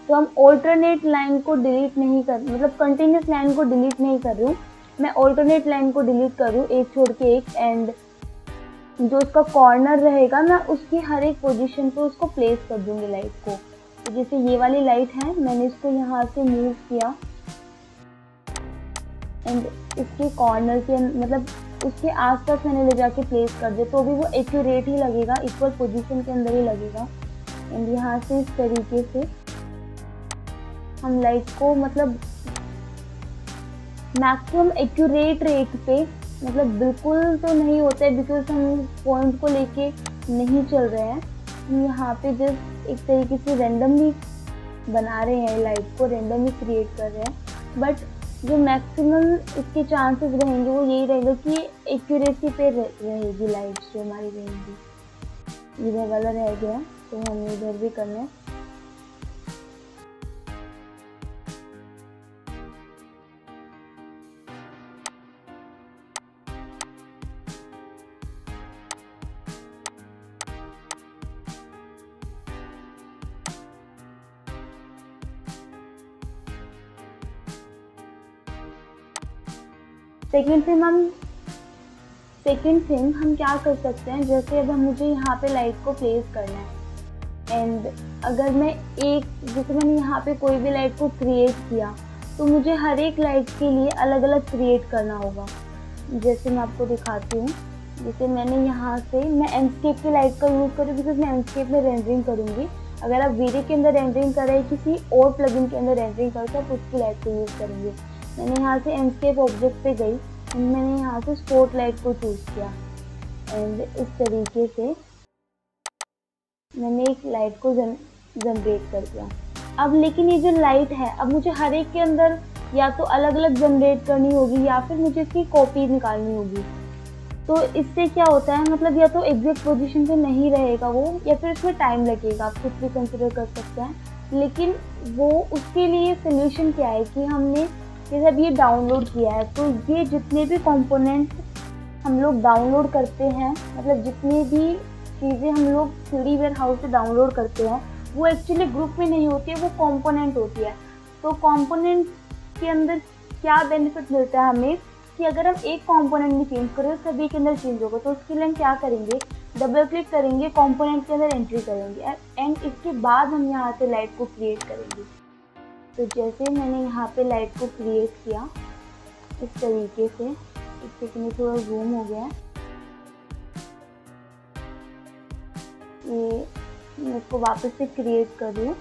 Speaker 1: तो हम ऑल्टरनेट लाइन को डिलीट नहीं कर, मतलब कंटिन्यूस लाइन को डिलीट नहीं कर रही हूँ, मैं ऑल्टरनेट लाइन को डिलीट कर रही हूँ एक छोड़ के एक। एंड जो उसका कॉर्नर रहेगा मैं उसकी हर एक पोजीशन पे उसको प्लेस कर दूंगी लाइट को। तो जैसे ये वाली लाइट है, मैंने इसको यहाँ से मूव किया एंड इसके कॉर्नर के मतलब उसके आसपास मैंने ले जाके प्लेस कर दिया, तो भी वो एक्यूरेट ही लगेगा, इक्वल पोजीशन के अंदर ही लगेगा। एंड यहाँ से इस तरीके से हम लाइट को मतलब मैक्सिमम एक्यूरेट रेट पे, मतलब बिल्कुल तो नहीं होता है बिकॉज हम पॉइंट को लेके नहीं चल रहे हैं, हम यहाँ पे जस्ट एक तरीके से रैंडमली बना रहे हैं, लाइट को रैंडमली क्रिएट कर रहे हैं। बट जो मैक्सिमम इसके चांसेस रहेंगे वो यही रहेगा कि एक्यूरेसी पे रहेगी लाइट जो हमारी रहेंगी। इधर वाला रह गया तो हमें इधर भी करना है। सेकेंड थिंग हम क्या कर सकते हैं, जैसे अब मुझे यहाँ पे लाइट को प्लेस करना है एंड अगर मैं जैसे मैंने यहाँ पे कोई भी लाइट को क्रिएट किया तो मुझे हर एक लाइट के लिए अलग अलग क्रिएट करना होगा। जैसे मैं आपको दिखाती हूँ, जैसे मैंने यहाँ से मैं एंडस्केप की लाइट का यूज़ करूँ बिकॉज मैं एंडस्केप में रेंडरिंग करूँगी। अगर आप वीडियो के अंदर रेंडरिंग कर रहे हैं, किसी और प्लगइन के अंदर रेंडरिंग कर तो आप उसकी लाइट को यूज़ करेंगे। मैंने यहाँ से एंडस्केप ऑब्जेक्ट पे गई, मैंने यहाँ से स्पॉट लाइट को चूज़ किया एंड इस तरीके से मैंने एक लाइट को जनरेट कर दिया। अब लेकिन ये जो लाइट है, अब मुझे हर एक के अंदर या तो अलग अलग जनरेट करनी होगी या फिर मुझे इसकी कॉपी निकालनी होगी। तो इससे क्या होता है, मतलब या तो एग्जैक्ट पोजीशन पे नहीं रहेगा वो, या फिर इसमें टाइम लगेगा, आप कुछ भी कंसिडर कर सकते हैं। लेकिन वो उसके लिए सोल्यूशन क्या है कि हमने जैसे अब ये डाउनलोड किया है, तो ये जितने भी कंपोनेंट हम लोग डाउनलोड करते हैं, मतलब जितनी भी चीज़ें हम लोग 3D वेयरहाउस से डाउनलोड करते हैं वो एक्चुअली ग्रुप में नहीं होती है, वो कंपोनेंट होती है। तो कंपोनेंट के अंदर क्या बेनिफिट मिलता है हमें कि अगर हम एक कंपोनेंट में चेंज करें तो सभी के अंदर चेंज होगा। तो उसके लिए हम क्या करेंगे, डबल क्लिक करेंगे, कंपोनेंट के अंदर एंट्री करेंगे एंड इसके बाद हम यहाँ से लाइट को क्रिएट करेंगे। तो जैसे मैंने यहाँ पे लाइट को क्रिएट किया इस तरीके से, एक सेकंड में थोड़ा जूम हो गया, ये मैं इसको वापस से क्रिएट कर रही हूँ।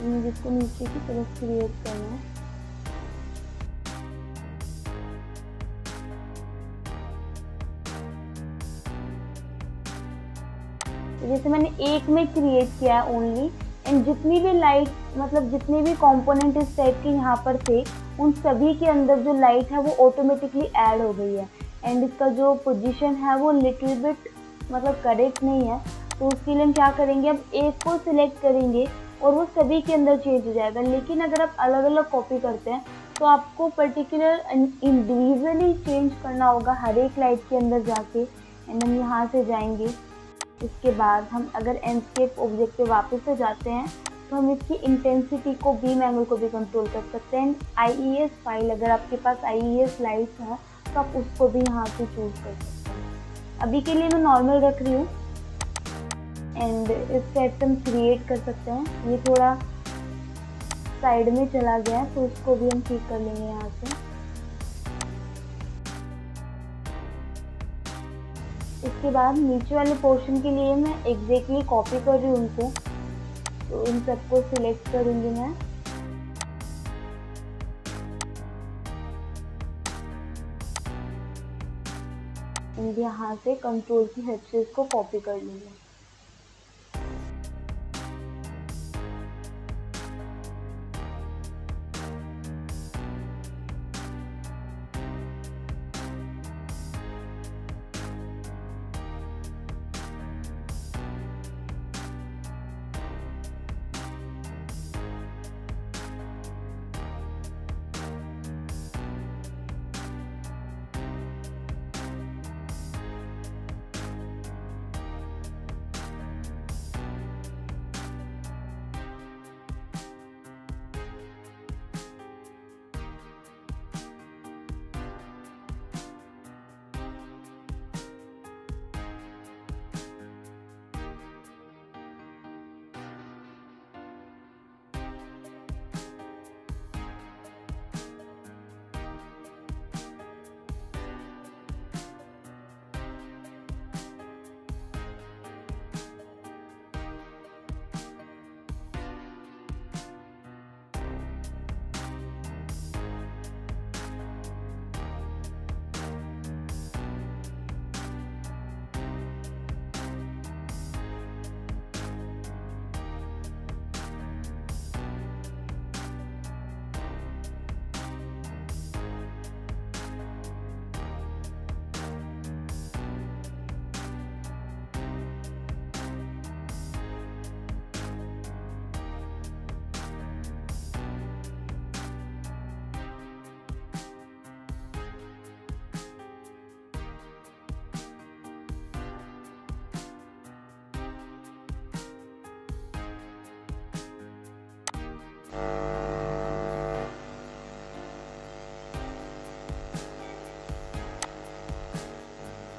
Speaker 1: मुझे इसको नीचे की तरफ क्रिएट करना है। जैसे मैंने एक में क्रिएट किया है ओनली, एंड जितनी भी लाइट, मतलब जितने भी कंपोनेंट इस टाइप के यहाँ पर थे, उन सभी के अंदर जो लाइट है वो ऑटोमेटिकली ऐड हो गई है। एंड इसका जो पोजीशन है वो लिटिल बिट मतलब करेक्ट नहीं है, तो उसके लिए हम क्या करेंगे, अब एक को सिलेक्ट करेंगे और वो सभी के अंदर चेंज हो जाएगा। लेकिन अगर आप अलग अलग कॉपी करते हैं तो आपको पर्टिकुलर इंडिविजुअली चेंज करना होगा हर एक लाइट के अंदर जाके। एंड हम यहाँ से जाएंगे, इसके बाद हम अगर एंडस्केप ऑब्जेक्ट पे वापस से जाते हैं तो हम इसकी इंटेंसिटी को, बीम एंगल को भी कंट्रोल कर सकते हैं। IES फाइल, अगर आपके पास IES लाइट्स है तो आप उसको भी यहाँ से चूज कर सकते हैं। अभी के लिए मैं नॉर्मल रख रही हूँ एंड इस टाइप से हम क्रिएट कर सकते हैं। ये थोड़ा साइड में चला गया है तो उसको भी हम ठीक कर लेंगे यहाँ से। इसके बाद नीचे वाले पोर्शन के लिए मैं एग्जैक्टली कॉपी कर रही हूँ उनको, तो इन सबको सिलेक्ट करूँगी मैं। यहाँ से कंट्रोल की हेल्प से इसको कॉपी कर लूँगी।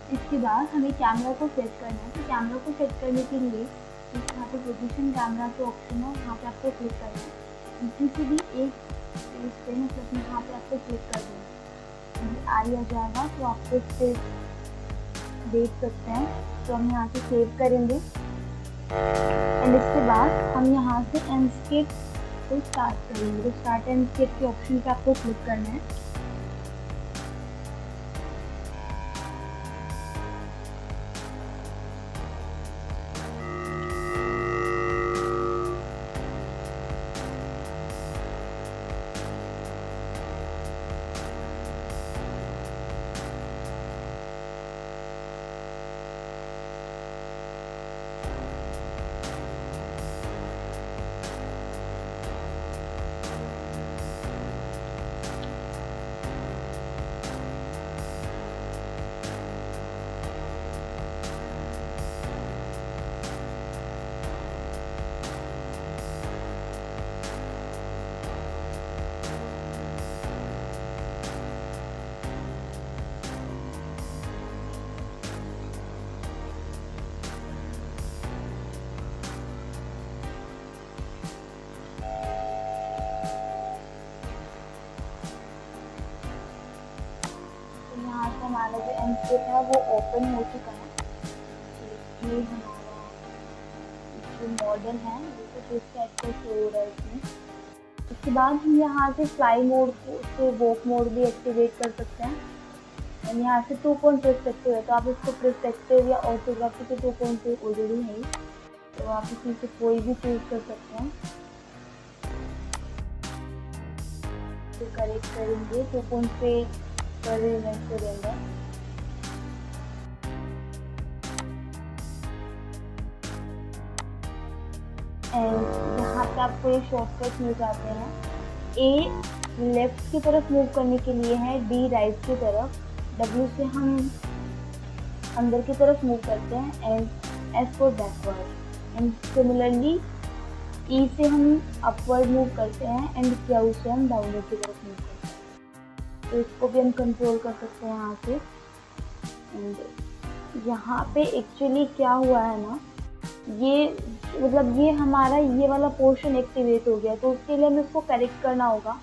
Speaker 1: इसके बाद हमें कैमरा को सेट करना है। तो कैमरा को सेट करने के लिए यहाँ पे पोजीशन कैमरा का ऑप्शन है, वहाँ पे आपको क्लिक करना है। किसी भी एक पेज पे मतलब यहाँ पे आपको क्लिक कर देना, आ जाएगा तो आपको इस पे देख सकते हैं। तो हम यहाँ से सेव करेंगे एंड इसके बाद हम यहाँ से एंडस्केप को स्टार्ट करेंगे। तो स्टार्ट एंडस्केप के ऑप्शन पे आपको क्लिक करना है। हमारा जो एंडस्केप है वो ओपन हो चुका है। ये हमारा जो मॉडल है वो कुछ इस टाइप का शो हो रहा है इसमें। इसके बाद हम यहाँ से फ्लाई मोड से वॉक मोड भी एक्टिवेट कर सकते हैं। और यहाँ से 2 पर्सपेक्टिव है, तो आप इसको पर्सपेक्टिव या ऑर्थोग्राफी के 2 ऑलरेडी है, तो आप इसी से कोई भी चूज कर सकते हैं। तो करेक्ट करेंगे 2 पे कर इवेंट करेंगे। एंड यहाँ पे आपको ये शॉर्टकट मिल जाते हैं। ए लेफ्ट की तरफ मूव करने के लिए है, डी राइट की तरफ, डब्ल्यू से हम अंदर की तरफ मूव करते हैं and S for backward. And similarly ई से हम अपवर्ड मूव करते हैं एंड क्यू से हम डाउनवर्ड की तरफ मूव करते हैं। तो इसको भी हम कंट्रोल कर सकते हैं यहाँ से। एंड यहाँ पे एक्चुअली क्या हुआ है ना, ये मतलब ये हमारा ये वाला पोर्शन एक्टिवेट हो गया, तो उसके लिए हमें इसको करेक्ट करना होगा।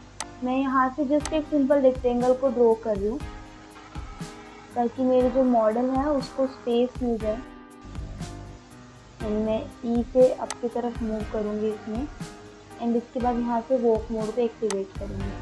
Speaker 1: मैं यहाँ से जस्ट एक सिंपल रेक्टेंगल को ड्रॉ कर रही हूँ। ताकि मेरे जो मॉडल है उसको स्पेस मिल जाए। एंड मैं ई से अप की तरफ मूव करूँगी इसमें, एंड इसके बाद यहाँ से वॉक मोड को एक्टिवेट करूँगी।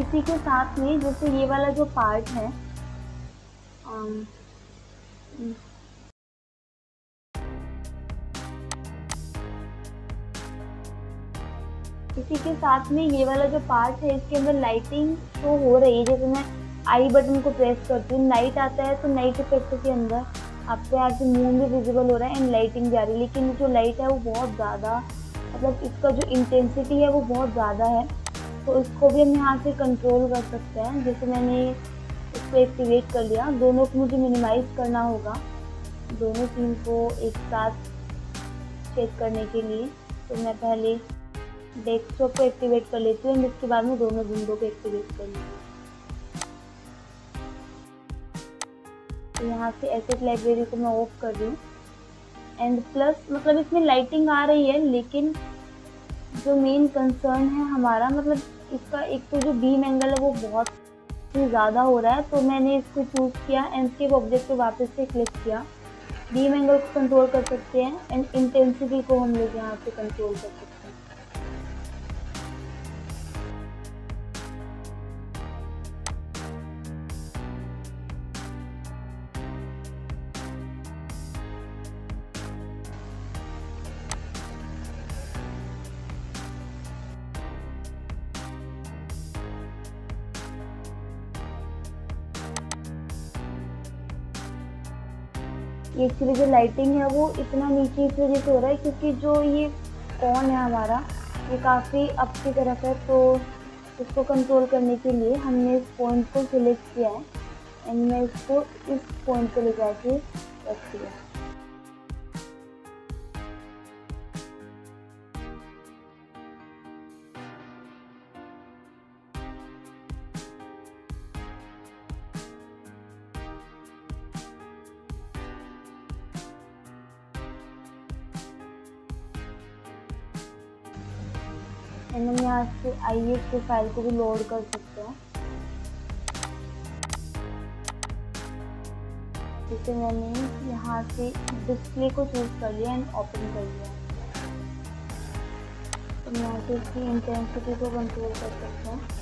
Speaker 1: इसी के साथ में जैसे ये वाला जो पार्ट है, इसी के साथ में ये वाला जो पार्ट है इसके अंदर लाइटिंग शो हो रही है। जैसे मैं आई बटन को प्रेस करती हूँ, नाइट आता है, तो नाइट इफेक्ट के अंदर आपको यहाँ से मून भी विजिबल हो रहा है एंड लाइटिंग जा रही है। लेकिन जो लाइट है वो बहुत ज़्यादा, मतलब इसका जो इंटेंसिटी है वो बहुत ज़्यादा है, तो इसको भी हम यहाँ से कंट्रोल कर सकते हैं। जैसे मैंने इसको एक्टिवेट कर लिया, दोनों को मुझे मिनिमाइज करना होगा, दोनों सीन को एक साथ चेक करने के लिए। तो मैं पहले डेस्कटॉप को एक्टिवेट कर लेती हूँ, इसके बाद में दोनों विंडो को एक्टिवेट कर लूँगी। तो यहाँ से एसेट लाइब्रेरी को मैं ऑफ कर रही हूँ। एंड प्लस मतलब इसमें लाइटिंग आ रही है, लेकिन जो मेन कंसर्न है हमारा, मतलब इसका एक तो जो बीम एंगल है वो बहुत ही ज़्यादा हो रहा है। तो मैंने इसको चूज़ किया एंड एस्केप ऑब्जेक्ट पे वापस से क्लिक किया। बीम एंगल को कंट्रोल कर सकते हैं एंड इंटेंसिटी को हम लोग यहाँ से कंट्रोल कर सकते हैं। एक्चुअली जो लाइटिंग है वो इतना नीचे इस वजह से हो रहा है क्योंकि जो ये कॉन है हमारा ये काफ़ी अप की तरफ है, तो इसको कंट्रोल करने के लिए हमने इस पॉइंट को सिलेक्ट किया है एंड मैं इसको इस पॉइंट पे ले जाके रख दिया। एंड हम यहाँ से IES के फाइल को भी लोड कर सकते हैं। जैसे मैंने यहाँ से डिस्प्ले को चूज कर लिया एंड ओपन कर लिया, तो यहाँ से इसकी इंटेंसिटी को कंट्रोल कर सकते हैं।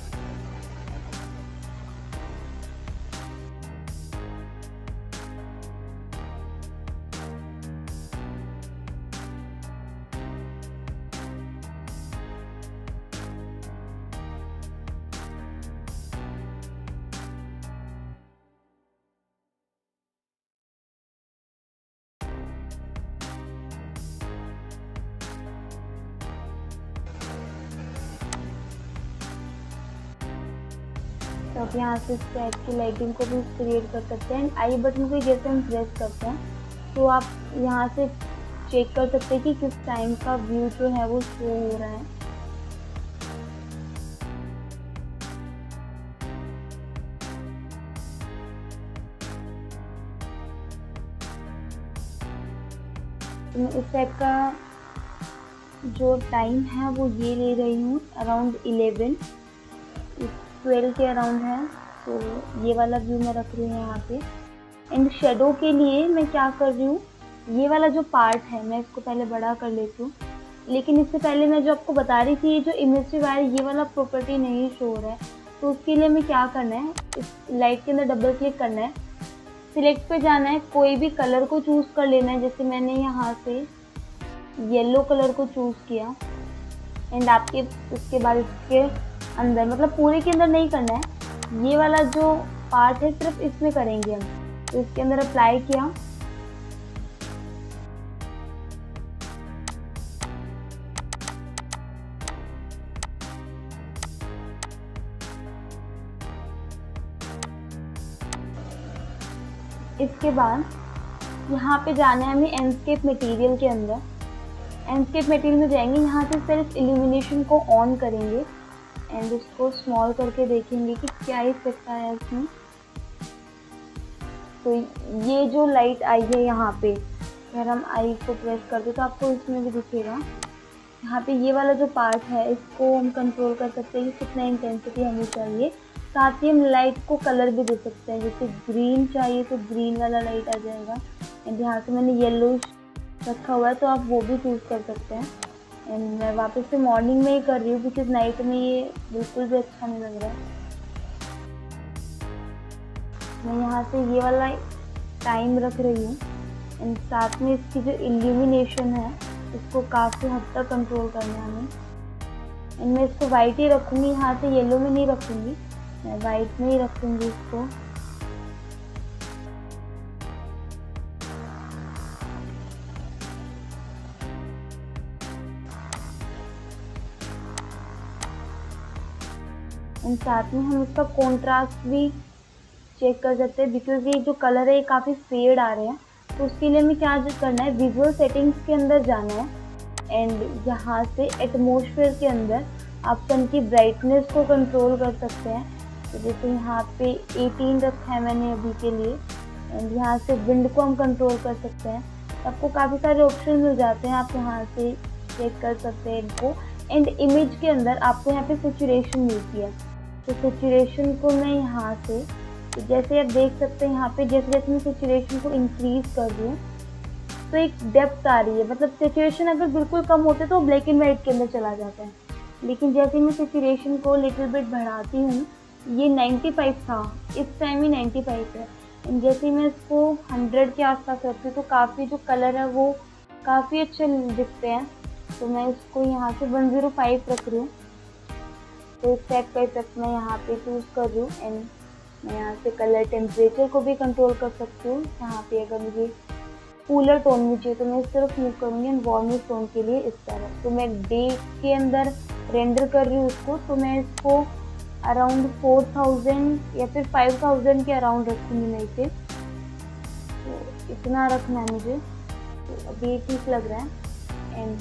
Speaker 1: तो अब यहाँ से स्टैक की लाइटिंग को भी क्रिएट कर सकते हैं। आई बटन को जैसे हम प्रेस करते हैं तो आप यहाँ से चेक कर सकते हैं कि किस टाइम का व्यू जो है वो शो हो रहा है। तो मैं इस टाइप का जो टाइम है वो ये ले रही हूँ, अराउंड 12 के अराउंड है, तो ये वाला व्यू मैं रख रही हूँ यहाँ पे। एंड शेडो के लिए मैं क्या कर रही हूँ, ये वाला जो पार्ट है मैं इसको पहले बड़ा कर लेती हूँ। लेकिन इससे पहले मैं जो आपको बता रही थी, ये जो इमेज वायर ये वाला प्रॉपर्टी नहीं शो हो रहा है, तो उसके लिए हमें क्या करना है, इस लाइट के अंदर डबल क्लिक करना है, सिलेक्ट पे जाना है, कोई भी कलर को चूज़ कर लेना है। जैसे मैंने यहाँ से येलो कलर को चूज़ किया एंड आपके उसके बाद इसके अंदर, मतलब पूरे के अंदर नहीं करना है, ये वाला जो पार्ट है सिर्फ इसमें करेंगे हम। तो इसके अंदर अप्लाई किया, इसके बाद यहाँ पे जाना है हमें एंडस्केप मटेरियल के अंदर। एंडस्केप मटेरियल में जाएंगे, यहाँ से सिर्फ इल्यूमिनेशन को ऑन करेंगे एंड इसको स्मॉल करके देखेंगे कि क्या इफेक्ट आया इसमें। तो ये जो लाइट आई है यहाँ पे, अगर हम आई को प्रेस करते तो आपको इसमें भी दिखेगा। यहाँ पे ये वाला जो पार्ट है इसको हम कंट्रोल कर सकते हैं कि कितना इंटेंसिटी हमें चाहिए। साथ ही हम लाइट को कलर भी दे सकते हैं, जैसे ग्रीन चाहिए तो ग्रीन वाला लाइट आ जाएगा। एंड यहाँ से मैंने येलो रखा हुआ है तो आप वो भी चूज़ कर सकते हैं। एंड मैं वापस से मॉर्निंग में ही कर रही हूँ बिकॉज नाइट में ये बिल्कुल भी अच्छा नहीं लग रहा है। मैं यहाँ से ये वाला टाइम रख रही हूँ एंड साथ में इसकी जो इल्यूमिनेशन है इसको काफ़ी हद तक कंट्रोल करना है हमें। एंड मैं इसको वाइट ही रखूँगी, यहाँ से येलो में नहीं रखूँगी, मैं वाइट में ही रखूँगी इसको। एंड साथ में हम इसका कॉन्ट्रास्ट भी चेक कर सकते हैं बिकॉज ये जो कलर है ये काफ़ी फेड आ रहे हैं। तो उसके लिए हमें क्या करना है, विजुअल सेटिंग्स के अंदर जाना है एंड यहाँ से एटमॉस्फेयर के अंदर आप सन की ब्राइटनेस को कंट्रोल कर सकते हैं। तो जैसे यहाँ पे 18 रखा है मैंने अभी के लिए एंड यहाँ से विंड को हम कंट्रोल कर सकते हैं। तो आपको काफ़ी सारे ऑप्शन मिल जाते हैं, आप यहाँ से चेक कर सकते हैं इनको। एंड इमेज के अंदर आपको यहाँ पे सैचुरेशन मिलती है, तो सैचुरेशन को मैं यहाँ से, तो जैसे आप देख सकते हैं यहाँ पे जैसे जैसे मैं सैचुरेशन को इंक्रीज कर रही हूँ तो एक डेप्थ आ रही है। मतलब सैचुरेशन अगर बिल्कुल कम होते तो ब्लैक एंड वाइट के अंदर चला जाता है, लेकिन जैसे मैं सैचुरेशन को लिटिल बिट बढ़ाती हूँ, ये 95 था, इस टाइम ही 95 है। एंड जैसे मैं इसको 100 के आसपास रखती हूँ तो काफ़ी जो कलर है वो काफ़ी अच्छे दिखते हैं। तो मैं इसको यहाँ से 105 रख रही हूँ। तो इस टाइप का इफेक्ट मैं यहाँ पे चूज़ कर रही हूँ। एंड मैं यहाँ से कलर टेम्परेचर को भी कंट्रोल कर सकती हूँ। यहाँ पे अगर मुझे कूलर टोन में चाहिए तो मैं इस तरफ मूव करूँगी एंड वार्मिश टोन के लिए इस तरफ। तो मैं डे के अंदर रेंडर कर रही हूँ इसको, तो मैं इसको अराउंड 4000 या फिर 5000 के अराउंड रखूँगी मैं इसे। तो इतना रखना है मुझे, तो अभी ठीक लग रहा है। एंड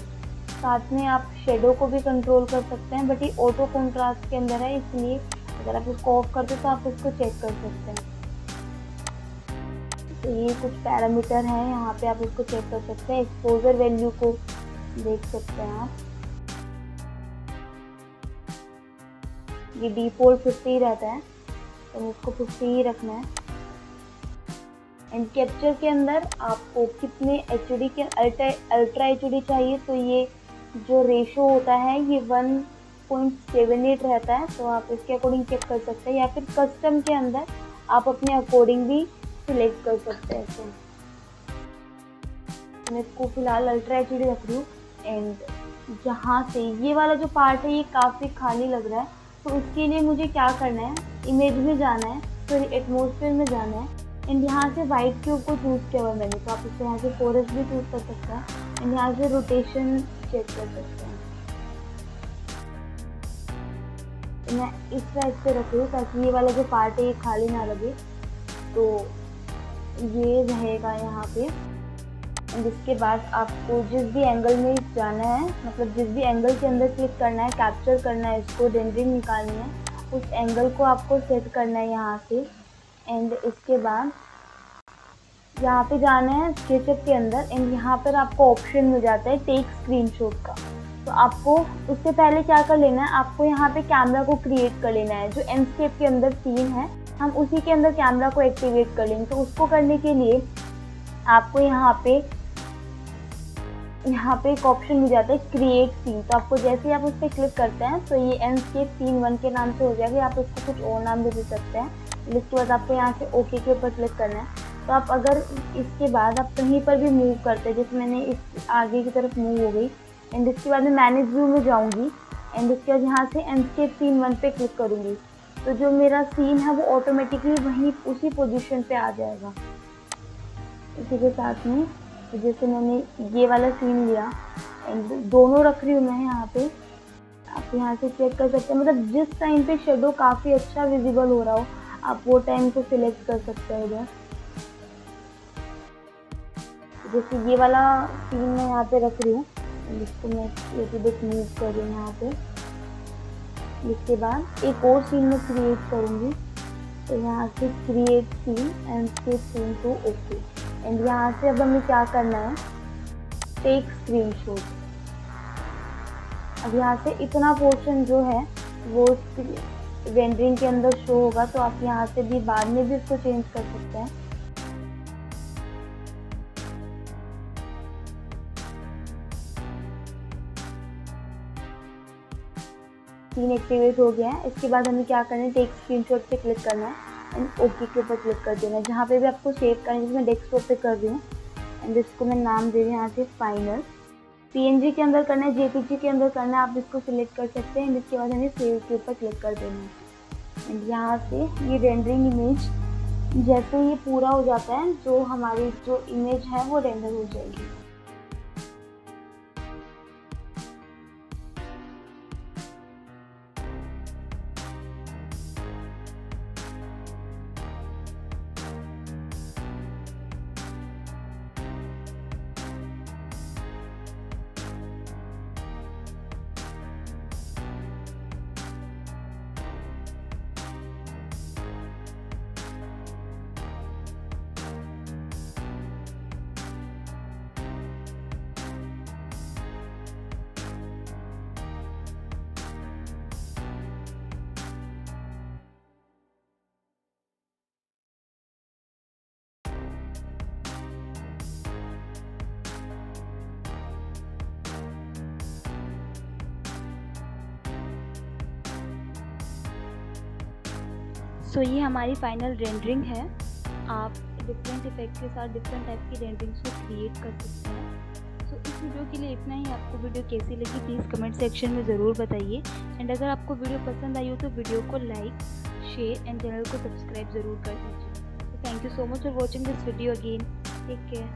Speaker 1: साथ में आप शेडो को भी कंट्रोल कर सकते हैं, बट ये ऑटो कॉन्ट्रास्ट के अंदर है, इसलिए अगर आप इसको ऑफ करते तो आप इसको चेक कर सकते हैं। तो ये कुछ पैरामीटर हैं, यहाँ पे आप इसको चेक कर सकते हैं। एक्सपोजर वैल्यू को देख सकते हैं आप, ये डिफॉल्ट 50 रहता है तो इसको 50 ही रखना है। एंड कैप्चर के अंदर आपको कितने एचडी के अल्ट्रा एचडी चाहिए, तो ये जो रेशो होता है ये 1.78 रहता है, तो आप इसके अकॉर्डिंग चेक कर सकते हैं, या फिर कस्टम के अंदर आप अपने अकॉर्डिंग भी सिलेक्ट कर सकते हैं इसे। मैं इसको फिलहाल अल्ट्रा एचडी रख रही हूँ। एंड यहाँ से ये वाला जो पार्ट है ये काफ़ी खाली लग रहा है, तो उसके लिए मुझे क्या करना है, इमेज में जाना है, फिर एटमॉस्फेयर में जाना है। एंड यहाँ से वाइट क्यूब को चूज़ किया हुआ मैंने, तो आप इसको यहाँ से फॉरेस्ट भी चूज़ कर सकते हैं। एंड यहाँ से रोटेशन चेक कर सकते हैं। तो मैं इस साइड से रख रही हूँ ताकि ये वाला जो पार्ट है ये खाली ना लगे, तो ये रहेगा यहाँ पे। एंड इसके बाद आपको जिस भी एंगल में जाना है, मतलब जिस भी एंगल के अंदर क्लिक करना है, कैप्चर करना है, इसको रेंडरिंग निकालनी है, उस एंगल को आपको सेट करना है यहाँ से। एंड इसके बाद यहाँ पे जाना है स्केचअप के अंदर। एंड यहाँ पर आपको ऑप्शन मिल जाता है टेक स्क्रीनशॉट का। तो आपको उससे पहले क्या कर लेना है, आपको यहाँ पे कैमरा को क्रिएट कर लेना है। जो एंडस्केप के अंदर सीन है हम उसी के अंदर कैमरा को एक्टिवेट कर लेंगे। तो उसको करने के लिए आपको यहाँ पे एक ऑप्शन मिल जाता है क्रिएट सीन। तो आपको जैसे ही आप उस पर क्लिक करते हैं तो ये एंडस्केप सीन 1 के नाम से हो जाएगा। आप इसको कुछ और नाम भी दे सकते हैं। इसके बाद आपको यहाँ से ओके के ऊपर क्लिक करना है। तो आप अगर इसके बाद आप कहीं पर भी मूव करते हैं, जैसे मैंने इस आगे की तरफ मूव हो गई, एंड इसके बाद मैं मैनेज व्यू में जाऊँगी। एंड इसके बाद यहाँ से एंडस्केप सीन 1 पे क्लिक करूँगी, तो जो मेरा सीन है वो ऑटोमेटिकली वहीं उसी पोजीशन पे आ जाएगा। इसी के साथ में तो जैसे मैंने ये वाला सीन लिया एंड दोनों रख रही हूँ मैं यहाँ पे, आप यहाँ से चेक कर सकते हैं। मतलब जिस टाइम पे शेडो काफ़ी अच्छा विजिबल हो रहा हो आप वो टाइम को सिलेक्ट कर सकते हैं इधर। जैसे ये वाला सीन मैं यहाँ पे रख रही हूँ, इसको मैं एक बिट मूव कर रही हूँ यहाँ पे। इसके बाद एक और सीन मैं क्रिएट करूँगी, तो यहाँ से create scene and skip scene to okay. And यहाँ से अब हमें क्या करना है, टेक स्क्रीनशॉट। अब यहाँ से इतना पोर्शन जो है वो रेंडरिंग के अंदर शो होगा, तो आप यहाँ से भी बाद में भी इसको चेंज कर सकते हैं। सीन एक्टिवेट हो गया है। इसके बाद हमें क्या करना है, टेक स्क्रीनशॉट पे क्लिक करना है एंड ओके के ऊपर क्लिक कर देना है। जहाँ पे भी आपको सेव करना है, जैसे मैं डेस्कटॉप पे कर रही हूँ एंड इसको मैं नाम दे रही हूँ यहाँ से फाइनल। PNG के अंदर करना है, JPG के अंदर करना है, आप इसको सिलेक्ट कर सकते हैं। इसके बाद हमें सेव के ऊपर क्लिक कर देना है एंड यहाँ से ये रेंडरिंग इमेज जैसे ये पूरा हो जाता है, जो हमारी जो इमेज है वो रेंडर हो जाएगी। सो ये हमारी फाइनल रेंडरिंग है। आप डिफरेंट इफेक्ट के साथ डिफरेंट टाइप की रेंडरिंग्स को क्रिएट कर सकते हैं। सो इस वीडियो के लिए इतना ही। आपको वीडियो कैसी लगी प्लीज़ कमेंट सेक्शन में ज़रूर बताइए। एंड अगर आपको वीडियो पसंद आई हो तो वीडियो को लाइक, शेयर एंड चैनल को सब्सक्राइब ज़रूर कर दीजिए। Thank you so much for watching this video again. Take care.